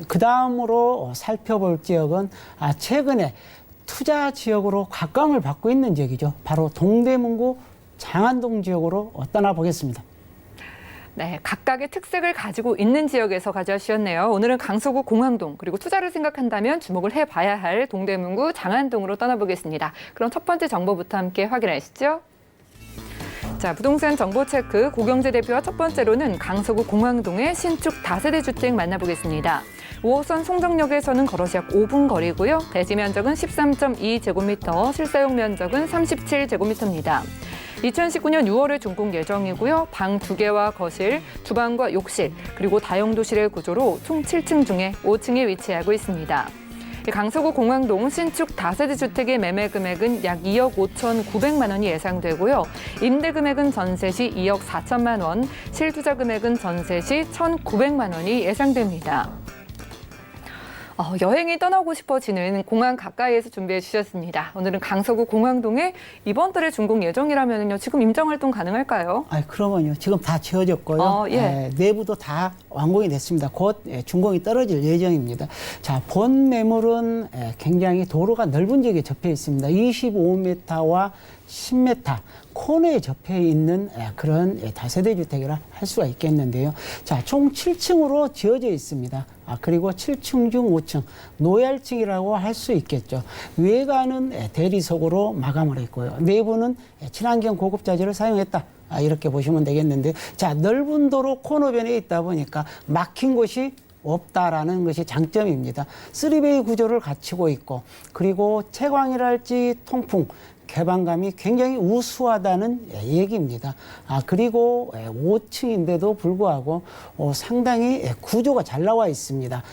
그 다음으로 살펴볼 지역은 최근에 투자 지역으로 각광을 받고 있는 지역이죠. 바로 동대문구 장안동 지역으로 떠나보겠습니다. 네, 각각의 특색을 가지고 있는 지역에서 가져주셨네요. 오늘은 강서구 공항동, 그리고 투자를 생각한다면 주목을 해봐야 할 동대문구 장안동으로 떠나보겠습니다. 그럼 첫 번째 정보부터 함께 확인하시죠. 자, 부동산 정보 체크 고경재 대표와 첫 번째로는 강서구 공항동의 신축 다세대 주택 만나보겠습니다. 5호선 송정역에서는 걸어서 약 5분 거리고요. 대지 면적은 13.2제곱미터, 실사용 면적은 37제곱미터입니다. 2019년 6월에 준공 예정이고요. 방 2개와 거실, 주방과 욕실, 그리고 다용도실의 구조로 총 7층 중에 5층에 위치하고 있습니다. 강서구 공항동 신축 다세대 주택의 매매 금액은 약 2억 5,900만 원이 예상되고요. 임대 금액은 전세 시 2억 4천만 원, 실투자 금액은 전세 시 1,900만 원이 예상됩니다. 여행이 떠나고 싶어지는 공항 가까이에서 준비해 주셨습니다. 오늘은 강서구 공항동에 이번 달에 준공 예정이라면요. 지금 임장 활동 가능할까요? 그러면요. 지금 다 지어졌고요. 예. 내부도 다 완공이 됐습니다. 곧 준공이 떨어질 예정입니다. 자, 본 매물은 굉장히 도로가 넓은 지역에 접해 있습니다. 25m와 10m 코너에 접해 있는 그런 다세대 주택이라 할 수가 있겠는데요. 자, 총 7층으로 지어져 있습니다. 그리고 7층 중 5층, 노얄층이라고 할 수 있겠죠. 외관은 대리석으로 마감을 했고요. 내부는 친환경 고급 자재를 사용했다. 이렇게 보시면 되겠는데, 자, 넓은 도로 코너변에 있다 보니까 막힌 곳이 없다라는 것이 장점입니다. 3베이 구조를 갖추고 있고, 그리고 채광이랄지 통풍, 개방감이 굉장히 우수하다는 얘기입니다. 그리고 5층인데도 불구하고 상당히 구조가 잘 나와 있습니다.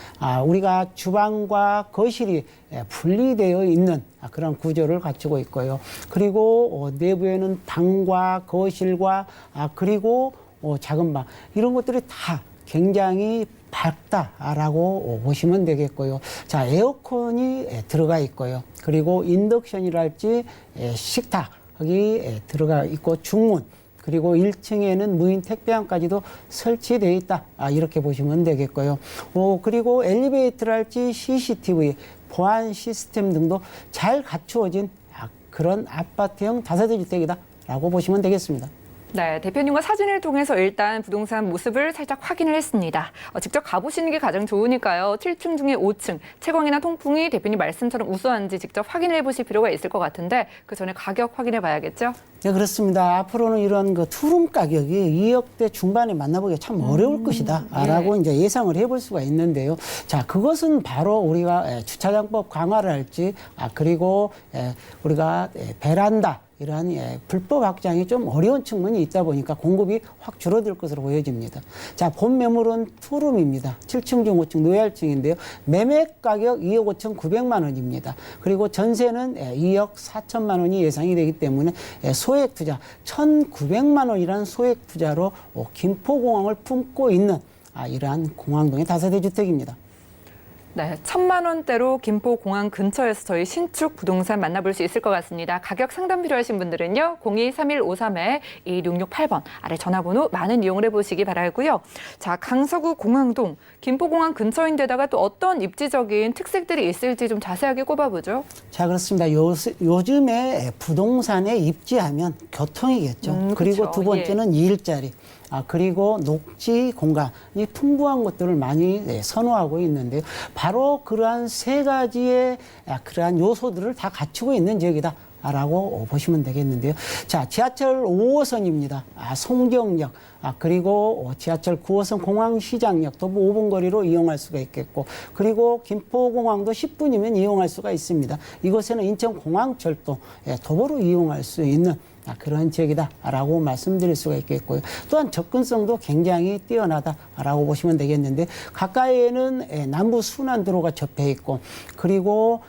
우리가 주방과 거실이 분리되어 있는 그런 구조를 갖추고 있고요. 그리고 내부에는 방과 거실과 그리고 작은 방 이런 것들이 다 굉장히 밝다라고 보시면 되겠고요. 자, 에어컨이 들어가 있고요. 그리고 인덕션이랄지 식탁이 들어가 있고 중문, 그리고 1층에는 무인 택배함까지도 설치되어 있다. 이렇게 보시면 되겠고요. 그리고 엘리베이터랄지 CCTV, 보안 시스템 등도 잘 갖추어진 그런 아파트형 다세대 주택이다라고 보시면 되겠습니다. 네, 대표님과 사진을 통해서 일단 부동산 모습을 살짝 확인을 했습니다. 직접 가보시는 게 가장 좋으니까요. 7층 중에 5층, 채광이나 통풍이 대표님 말씀처럼 우수한지 직접 확인해 보실 필요가 있을 것 같은데 그 전에 가격 확인해 봐야겠죠? 네, 그렇습니다. 앞으로는 이런 투룸 가격이 2억대 중반에 만나보기가 참 어려울 것이다라고 이제 예상을 해볼 수가 있는데요. 자, 그것은 바로 우리가 주차장법 강화를 할지, 그리고 우리가 베란다 이러한 불법 확장이 좀 어려운 측면이 있다 보니까 공급이 확 줄어들 것으로 보여집니다. 자, 본 매물은 투룸입니다. 7층 중 5층 노얄층인데요. 매매 가격 2억 5,900만 원입니다. 그리고 전세는 2억 4천만 원이 예상이 되기 때문에 소액 투자 1,900만 원이라는 소액 투자로 김포공항을 품고 있는 이러한 공항동의 다세대 주택입니다. 네, 1,000만 원대로 김포공항 근처에서 저희 신축 부동산 만나볼 수 있을 것 같습니다. 가격 상담 필요하신 분들은요. 02-3153-2668번 아래 전화번호 많은 이용을 해보시기 바라고요. 자, 강서구 공항동, 김포공항 근처인데다가 또 어떤 입지적인 특색들이 있을지 좀 자세하게 꼽아보죠. 자, 그렇습니다. 요즘에 부동산에 입지하면 교통이겠죠. 그리고 두 번째는 일자리. 그리고 녹지 공간이 풍부한 것들을 많이 선호하고 있는데요. 바로 그러한 세 가지의 그러한 요소들을 다 갖추고 있는 지역이다. 라고 보시면 되겠는데요. 자, 지하철 5호선입니다. 송정역, 그리고 지하철 9호선 공항시장역도 5분 거리로 이용할 수가 있겠고, 그리고 김포공항도 10분이면 이용할 수가 있습니다. 이곳에는 인천공항철도 도보로 이용할 수 있는 그런 지역이다라고 말씀드릴 수가 있겠고요. 또한 접근성도 굉장히 뛰어나다라고 보시면 되겠는데, 가까이에는 남부 순환도로가 접해 있고, 그리고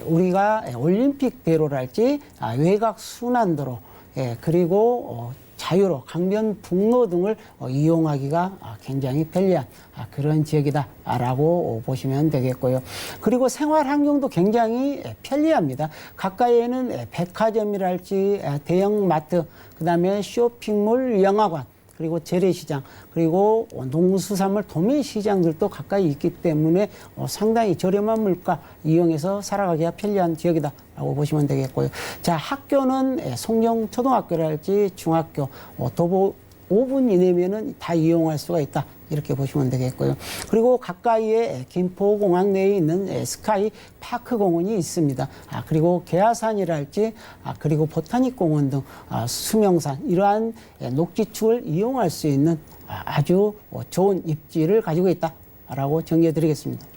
우리가 올림픽대로랄지 외곽 순환도로, 그리고 자유로 강변북로 등을 이용하기가 굉장히 편리한 그런 지역이다라고 보시면 되겠고요. 그리고 생활 환경도 굉장히 편리합니다. 가까이에는 백화점이랄지 대형마트, 그다음에 쇼핑몰, 영화관, 그리고 재래시장, 그리고 농수산물 도매시장들도 가까이 있기 때문에 상당히 저렴한 물가 이용해서 살아가기가 편리한 지역이다라고 보시면 되겠고요. 자, 학교는 송정초등학교랄지 중학교, 도보 5분 이내면은 다 이용할 수가 있다. 이렇게 보시면 되겠고요. 그리고 가까이에 김포공항 내에 있는 스카이 파크 공원이 있습니다. 그리고 계야산이랄지 그리고 보타닉 공원 등 수명산 이러한 녹지축을 이용할 수 있는 아주 좋은 입지를 가지고 있다라고 정리해 드리겠습니다.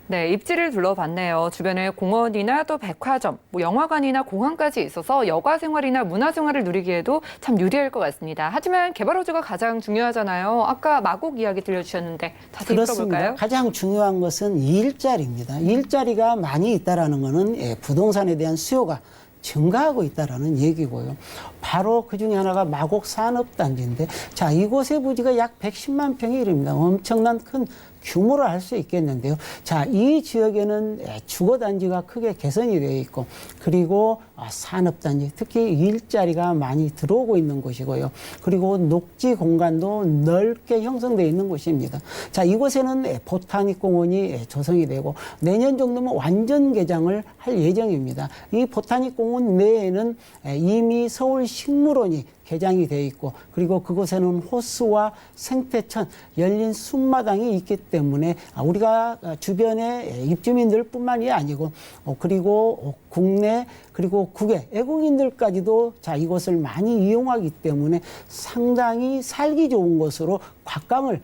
네, 입지를 둘러봤네요. 주변에 공원이나 또 백화점, 영화관이나 공항까지 있어서 여가 생활이나 문화 생활을 누리기에도 참 유리할 것 같습니다. 하지만 개발 호주가 가장 중요하잖아요. 아까 마곡 이야기 들려주셨는데 자세히 들어볼까요? 가장 중요한 것은 일자리입니다. 일자리가 많이 있다라는 것은 부동산에 대한 수요가 증가하고 있다라는 얘기고요. 바로 그 중에 하나가 마곡 산업단지인데, 자, 이곳의 부지가 약 110만 평에 이릅니다. 엄청난 큰 규모로 할 수 있겠는데요. 자, 이 지역에는 주거단지가 크게 개선이 되어 있고, 그리고 산업단지, 특히 일자리가 많이 들어오고 있는 곳이고요. 그리고 녹지 공간도 넓게 형성되어 있는 곳입니다. 자, 이곳에는 보타닉 공원이 조성이 되고, 내년 정도면 완전 개장을 할 예정입니다. 이 보타닉 공원 내에는 이미 서울식물원이 개장이 되어 있고, 그리고 그곳에는 호수와 생태천, 열린 숲마당이 있기 때문에 우리가 주변의 입주민들뿐만이 아니고 그리고 국내 그리고 국외 애국인들까지도 자 이곳을 많이 이용하기 때문에 상당히 살기 좋은 곳으로 곽감을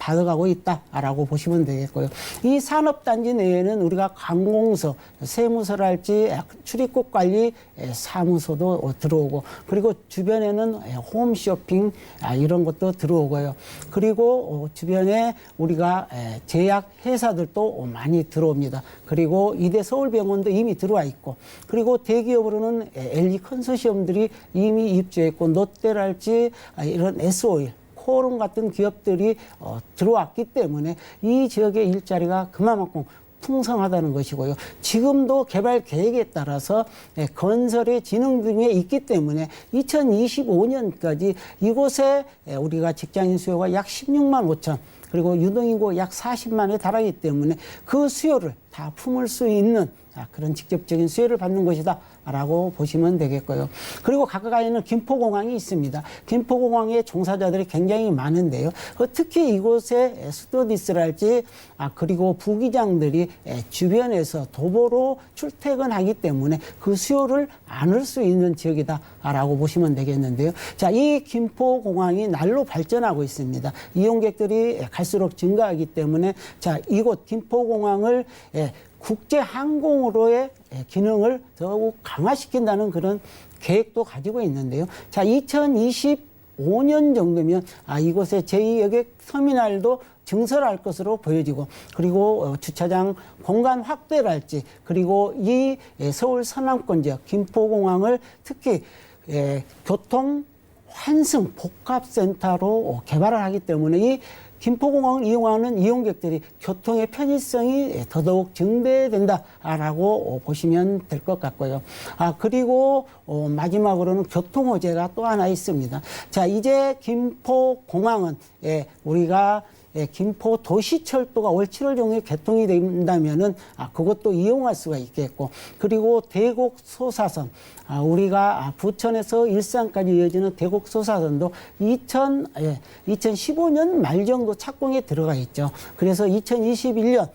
받아가고 있다라고 보시면 되겠고요. 이 산업단지 내에는 우리가 관공서, 세무서랄지 출입국 관리 사무소도 들어오고, 그리고 주변에는 홈쇼핑 이런 것도 들어오고요. 그리고 주변에 우리가 제약 회사들도 많이 들어옵니다. 그리고 이대 서울병원도 이미 들어와 있고, 그리고 대기업으로는 LG 컨소시엄들이 이미 입주했고, 롯데랄지 이런 SO일 코오롱 같은 기업들이 들어왔기 때문에 이 지역의 일자리가 그만큼 풍성하다는 것이고요. 지금도 개발 계획에 따라서 건설의 진행 중에 있기 때문에 2025년까지 이곳에 우리가 직장인 수요가 약 16만 5천, 그리고 유동인구 약 40만에 달하기 때문에 그 수요를 다 품을 수 있는 그런 직접적인 수혜를 받는 것이다 라고 보시면 되겠고요. 그리고 가까이는 김포공항이 있습니다. 김포공항에 종사자들이 굉장히 많은데요. 특히 이곳에 스튜어디스랄지 그리고 부기장들이 주변에서 도보로 출퇴근하기 때문에 그 수요를 안을 수 있는 지역이다 라고 보시면 되겠는데요. 자, 이 김포공항이 날로 발전하고 있습니다. 이용객들이 갈수록 증가하기 때문에 자, 이곳 김포공항을 국제항공으로의 기능을 더욱 강화시킨다는 그런 계획도 가지고 있는데요. 자, 2025년 정도면 이곳에 제2여객터미널도 증설할 것으로 보여지고, 그리고 주차장 공간 확대랄지, 그리고 이 서울 서남권 지역 김포공항을 특히 교통 환승 복합센터로 개발을 하기 때문에 이 김포공항을 이용하는 이용객들이 교통의 편의성이 더더욱 증대된다라고 보시면 될 것 같고요. 그리고 마지막으로는 교통호재가 또 하나 있습니다. 자, 이제 김포공항은 우리가 김포 도시철도가 올 7월 중에 개통이 된다면은 그것도 이용할 수가 있겠고, 그리고 대곡 소사선, 우리가 부천에서 일산까지 이어지는 대곡 소사선도 2015년 말 정도 착공에 들어가 있죠. 그래서 2021년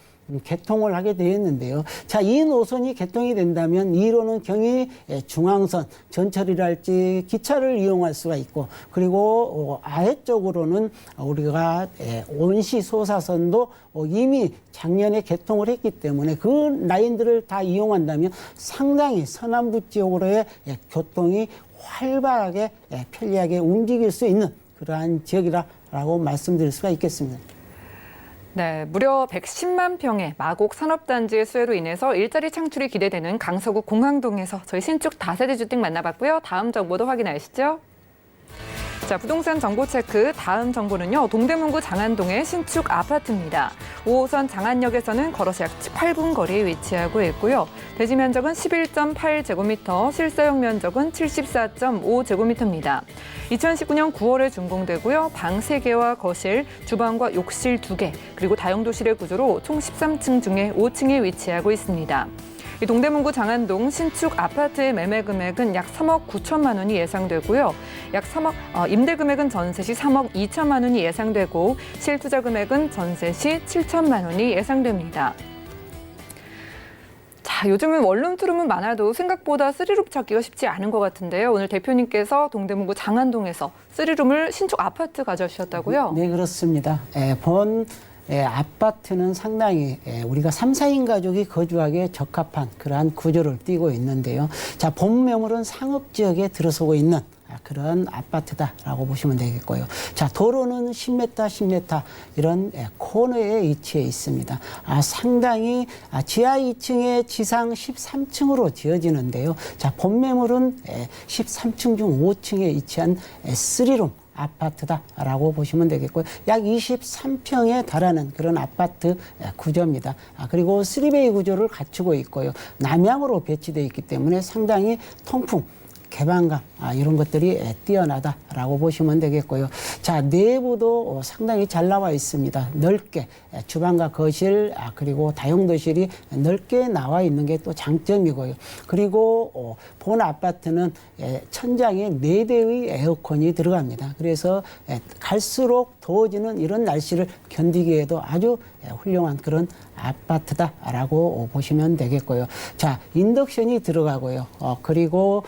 개통을 하게 되었는데요. 자, 이 노선이 개통이 된다면 2호는 경의 중앙선, 전철이랄지 기차를 이용할 수가 있고, 그리고 아래쪽으로는 우리가 원시 소사선도 이미 작년에 개통을 했기 때문에 그 라인들을 다 이용한다면 상당히 서남부 지역으로의 교통이 활발하게 편리하게 움직일 수 있는 그러한 지역이라고 말씀드릴 수가 있겠습니다. 네, 무려 110만 평의 마곡 산업단지의 수혜로 인해서 일자리 창출이 기대되는 강서구 공항동에서 저희 신축 다세대 주택 만나봤고요. 다음 정보도 확인하시죠. 자, 부동산 정보 체크 다음 정보는요. 동대문구 장안동의 신축 아파트입니다. 5호선 장안역에서는 걸어서 약 8분 거리에 위치하고 있고요. 대지 면적은 11.8제곱미터, 실사용 면적은 74.5제곱미터입니다. 2019년 9월에 준공되고요. 방 3개와 거실, 주방과 욕실 2개, 그리고 다용도실의 구조로 총 13층 중에 5층에 위치하고 있습니다. 이 동대문구 장안동 신축 아파트의 매매 금액은 약 3억 9천만 원이 예상되고요. 임대 금액은 전세 시 3억 2천만 원이 예상되고 실투자 금액은 전세 시 7천만 원이 예상됩니다. 자, 요즘은 원룸, 투룸은 많아도 생각보다 쓰리룸 찾기가 쉽지 않은 것 같은데요. 오늘 대표님께서 동대문구 장안동에서 쓰리룸을 신축 아파트 가져오셨다고요? 네, 그렇습니다. 아파트는 상당히 우리가 3, 4인 가족이 거주하기에 적합한 그러한 구조를 띠고 있는데요. 자, 본 매물은 상업지역에 들어서고 있는 그런 아파트다라고 보시면 되겠고요. 자, 도로는 10m, 10m 이런 코너에 위치해 있습니다. 상당히 지하 2층에 지상 13층으로 지어지는데요. 자, 본 매물은 13층 중 5층에 위치한 3룸 아파트다라고 보시면 되겠고요. 약 23평에 달하는 그런 아파트 구조입니다. 그리고 3베이 구조를 갖추고 있고요. 남향으로 배치되어 있기 때문에 상당히 통풍, 개방감 이런 것들이 뛰어나다라고 보시면 되겠고요. 자, 내부도 상당히 잘 나와 있습니다. 넓게 주방과 거실 그리고 다용도실이 넓게 나와 있는 게 또 장점이고요. 그리고 본 아파트는 천장에 4대의 에어컨이 들어갑니다. 그래서 갈수록 더워지는 이런 날씨를 견디기에도 아주 훌륭한 그런 아파트다라고 보시면 되겠고요. 자, 인덕션이 들어가고요. 그리고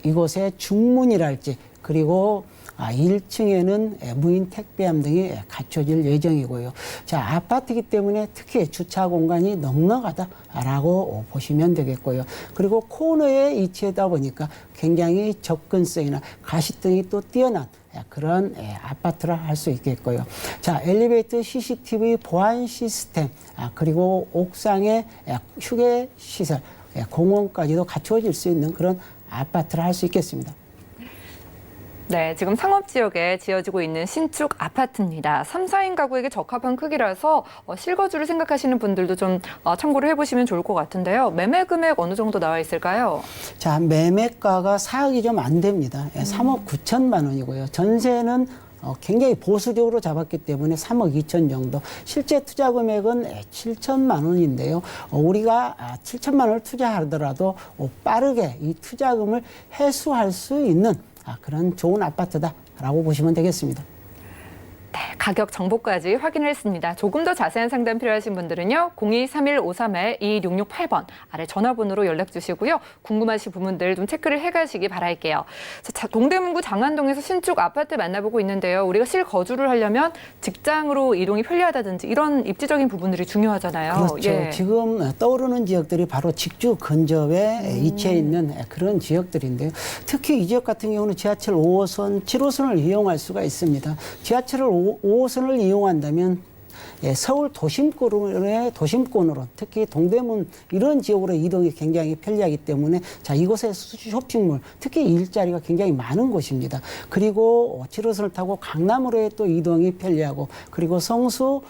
이곳에 중문이랄지 그리고 1층에는 무인 택배함 등이 갖춰질 예정이고요. 자, 아파트이기 때문에 특히 주차 공간이 넉넉하다라고 보시면 되겠고요. 그리고 코너에 위치하다 보니까 굉장히 접근성이나 가시등이 또 뛰어난 그런 아파트라 할 수 있겠고요. 자, 엘리베이터 CCTV 보안 시스템, 그리고 옥상에 휴게 시설, 공원까지도 갖추어질 수 있는 그런 아파트라 할 수 있겠습니다. 네, 지금 상업지역에 지어지고 있는 신축 아파트입니다. 3, 4인 가구에게 적합한 크기라서 실거주를 생각하시는 분들도 좀 참고를 해보시면 좋을 것 같은데요. 매매 금액 어느 정도 나와 있을까요? 자, 매매가가 4억이 좀 안 됩니다. 3억 9천만 원이고요. 전세는 굉장히 보수적으로 잡았기 때문에 3억 2천 정도. 실제 투자 금액은 7천만 원인데요. 우리가 7천만 원을 투자하더라도 빠르게 이 투자금을 회수할 수 있는 그런 좋은 아파트다라고 보시면 되겠습니다. 네, 가격 정보까지 확인을 했습니다. 조금 더 자세한 상담 필요하신 분들은요. 023153-2668번 아래 전화번호로 연락 주시고요. 궁금하신 부분들 좀 체크를 해가시기 바랄게요. 자, 동대문구 장안동에서 신축 아파트 만나보고 있는데요. 우리가 실거주를 하려면 직장으로 이동이 편리하다든지 이런 입지적인 부분들이 중요하잖아요. 그렇죠. 예. 지금 떠오르는 지역들이 바로 직주 근접에 위치해 있는 그런 지역들인데요. 특히 이 지역 같은 경우는 지하철 5호선, 7호선을 이용할 수가 있습니다. 지하철을 5호선을 이용한다면 서울 도심권으로 특히 동대문 이런 지역으로 이동이 굉장히 편리하기 때문에 자, 이곳에 쇼핑몰 특히 일자리가 굉장히 많은 곳입니다. 그리고 7호선을 타고 강남으로의 또 이동이 편리하고 그리고 성수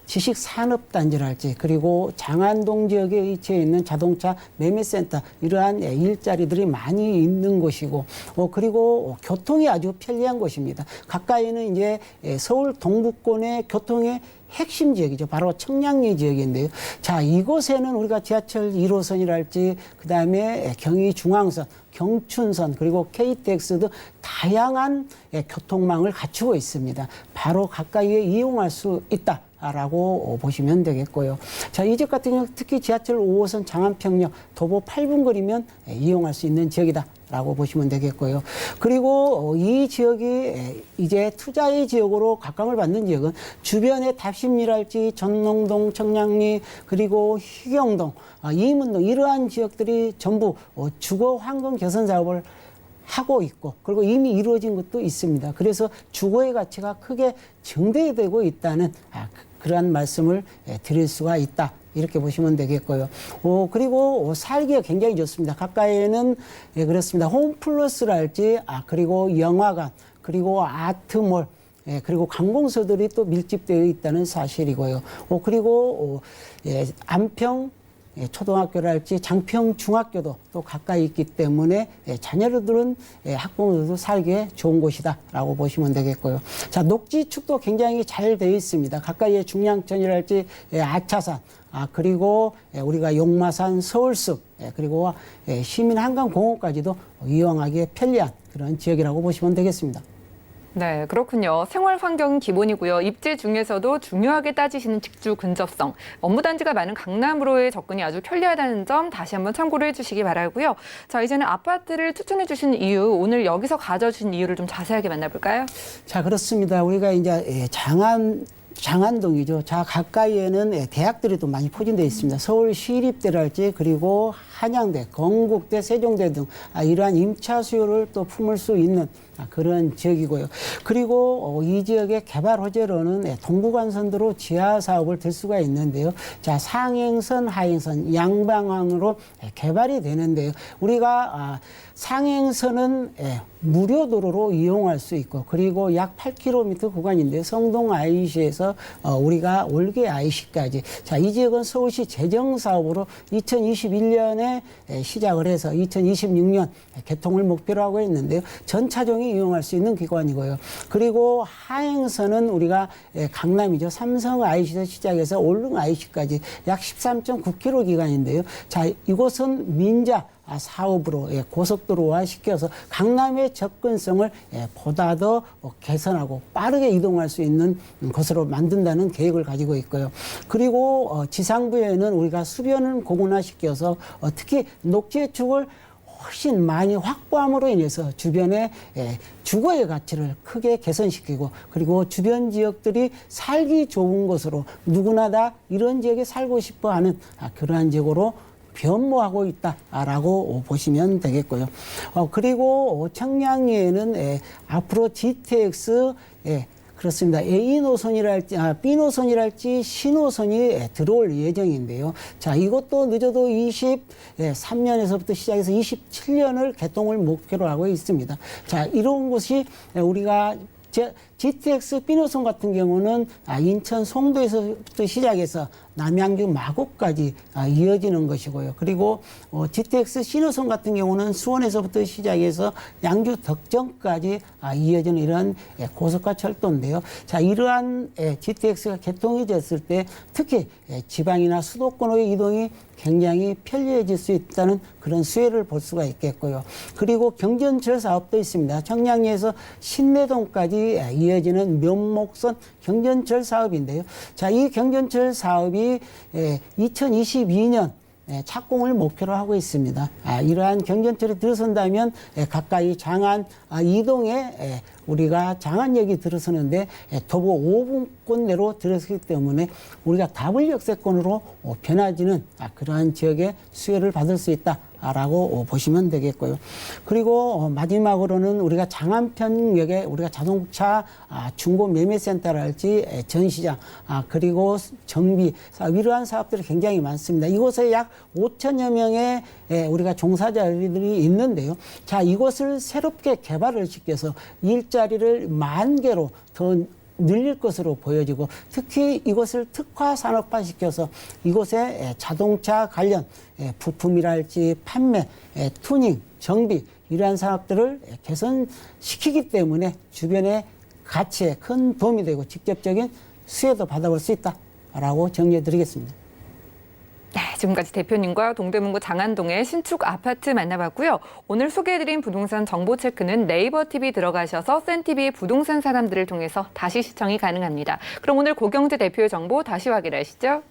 지식산업단지랄지 그리고 장안동 지역에 위치해 있는 자동차 매매센터 이러한 일자리들이 많이 있는 곳이고 그리고 교통이 아주 편리한 곳입니다. 가까이는 이제 서울 동부권의 교통의 핵심 지역이죠. 바로 청량리 지역인데요. 자, 이곳에는 우리가 지하철 1호선이랄지 그다음에 경의중앙선, 경춘선 그리고 KTX 등 다양한 교통망을 갖추고 있습니다. 바로 가까이에 이용할 수 있다. 라고 보시면 되겠고요. 자, 이 지역 같은 경우 특히 지하철 5호선 장안평역 도보 8분 거리면 이용할 수 있는 지역이다. 라고 보시면 되겠고요. 그리고 이 지역이 이제 투자의 지역으로 각광을 받는 지역은 주변의 답심리랄지 전농동, 청량리 그리고 희경동, 이문동 이러한 지역들이 전부 주거 환경 개선 사업을 하고 있고 그리고 이미 이루어진 것도 있습니다. 그래서 주거의 가치가 크게 증대되고 있다는 그러한 말씀을 드릴 수가 있다. 이렇게 보시면 되겠고요. 그리고 살기가 굉장히 좋습니다. 가까이에는 그렇습니다. 홈플러스랄지 그리고 영화관 그리고 아트몰, 그리고 관공서들이 또 밀집되어 있다는 사실이고요. 그리고 안평 초등학교랄지 장평 중학교도 또 가까이 있기 때문에 자녀들은 학부모들도 살기에 좋은 곳이다라고 보시면 되겠고요. 자, 녹지축도 굉장히 잘 되어 있습니다. 가까이에 중량천이랄지 아차산, 그리고 우리가 용마산, 서울숲, 그리고 시민 한강공원까지도 이용하기에 편리한 그런 지역이라고 보시면 되겠습니다. 네, 그렇군요. 생활 환경은 기본이고요. 입지 중에서도 중요하게 따지시는 직주 근접성, 업무 단지가 많은 강남으로의 접근이 아주 편리하다는 점 다시 한번 참고를 해주시기 바라고요. 자, 이제는 아파트를 추천해 주신 이유, 오늘 여기서 가져주신 이유를 좀 자세하게 만나볼까요? 자, 그렇습니다. 우리가 이제 장안동이죠. 자, 가까이에는 대학들이 또 많이 포진되어 있습니다. 서울시립대랄지, 그리고 한양대, 건국대, 세종대 등 이러한 임차 수요를 또 품을 수 있는 그런 지역이고요. 그리고 이 지역의 개발 호재로는 동부간선도로 지하 사업을 들 수가 있는데요. 자, 상행선, 하행선 양방향으로 개발이 되는데요. 우리가 상행선은 무료 도로로 이용할 수 있고, 그리고 약 8km 구간인데 성동 IC에서 우리가 올개 IC까지. 자, 이 지역은 서울시 재정 사업으로 2021년에 시작을 해서 2026년 개통을 목표로 하고 있는데요. 전 차종이 이용할 수 있는 기관이고요. 그리고 하행선은 우리가 강남이죠. 삼성 IC에서 시작해서 올릉 IC까지 약 13.9km 기간인데요. 자, 이곳은 민자 사업으로 고속도로화 시켜서 강남의 접근성을 보다 더 개선하고 빠르게 이동할 수 있는 것으로 만든다는 계획을 가지고 있고요. 그리고 지상부에는 우리가 수변을 공원화시켜서 특히 녹지의 축을 훨씬 많이 확보함으로 인해서 주변의 주거의 가치를 크게 개선시키고, 그리고 주변 지역들이 살기 좋은 곳으로 누구나 다 이런 지역에 살고 싶어 하는 그러한 지역으로 변모하고 있다라고 보시면 되겠고요. 그리고 청량리에는 앞으로 GTX 그렇습니다. A 노선이랄지, B 노선이랄지 C 노선이 들어올 예정인데요. 자, 이것도 늦어도 23년에서부터 시작해서 27년을 개통을 목표로 하고 있습니다. 자, 이런 곳이 우리가 GTX B 노선 같은 경우는 인천 송도에서부터 시작해서 남양주 마곡까지 이어지는 것이고요. 그리고 GTX C 노선 같은 경우는 수원에서부터 시작해서 양주 덕정까지 이어지는 이런 고속화 철도인데요. 자, 이러한 GTX가 개통이 됐을 때 특히 지방이나 수도권의 이동이 굉장히 편리해질 수 있다는 그런 수혜를 볼 수가 있겠고요. 그리고 경전철 사업도 있습니다. 청량리에서 신내동까지 이어지는 면목선 경전철 사업인데요. 자, 이 경전철 사업이 2022년 착공을 목표로 하고 있습니다. 이러한 경전철이 들어선다면 가까이 장안 이동에 우리가 장안역이 들어서는데 도보 5분권 내로 들어서기 때문에 우리가 더블 역세권으로 변화지는 그러한 지역의 수혜를 받을 수 있다라고 보시면 되겠고요. 그리고 마지막으로는 우리가 장안편역에 우리가 자동차 중고 매매센터랄지 전시장 그리고 정비 이러한 사업들이 굉장히 많습니다. 이곳에 약 5천여 명의 우리가 종사자들이 있는데요. 자, 이곳을 새롭게 개발을 시켜서 일자리를 10,000개로 더 늘릴 것으로 보여지고, 특히 이것을 특화 산업화 시켜서 이곳에 자동차 관련 부품이랄지 판매, 투닝, 정비 이러한 산업들을 개선시키기 때문에 주변의 가치에 큰 도움이 되고 직접적인 수혜도 받아볼 수 있다라고 정리해 드리겠습니다. 네, 지금까지 대표님과 동대문구 장안동의 신축 아파트 만나봤고요. 오늘 소개해드린 부동산 정보 체크는 네이버 TV 들어가셔서 센TV 부동산 사람들을 통해서 다시 시청이 가능합니다. 그럼 오늘 고경재 대표의 정보 다시 확인하시죠.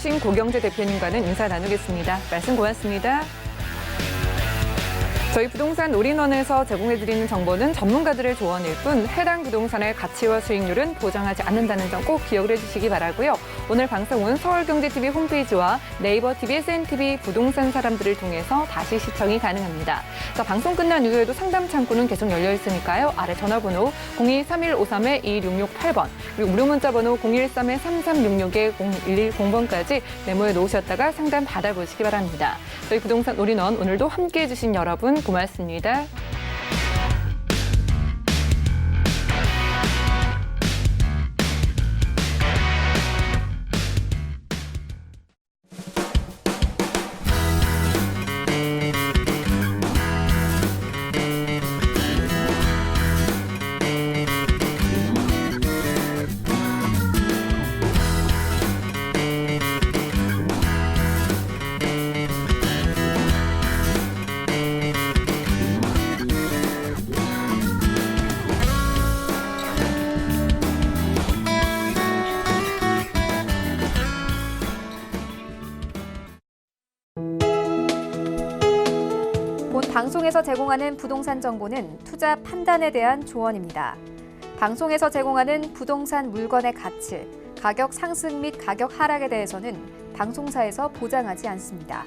이유신 고경재 대표님과는 인사 나누겠습니다. 말씀 고맙습니다. 저희 부동산 올인원에서 제공해드리는 정보는 전문가들의 조언일 뿐 해당 부동산의 가치와 수익률은 보장하지 않는다는 점 꼭 기억을 해주시기 바라고요. 오늘 방송은 서울경제TV 홈페이지와 네이버 TV, SNTV 부동산 사람들을 통해서 다시 시청이 가능합니다. 자, 방송 끝난 이후에도 상담 창구는 계속 열려 있으니까요. 아래 전화번호 02-3153-2668번 그리고 무료 문자번호 013-3366-0110번까지 메모해 놓으셨다가 상담 받아보시기 바랍니다. 저희 부동산 올인원 오늘도 함께해 주신 여러분 고맙습니다. 본 방송에서 제공하는 부동산 정보는 투자 판단에 대한 조언입니다. 방송에서 제공하는 부동산 물건의 가치, 가격 상승 및 가격 하락에 대해서는 방송사에서 보장하지 않습니다.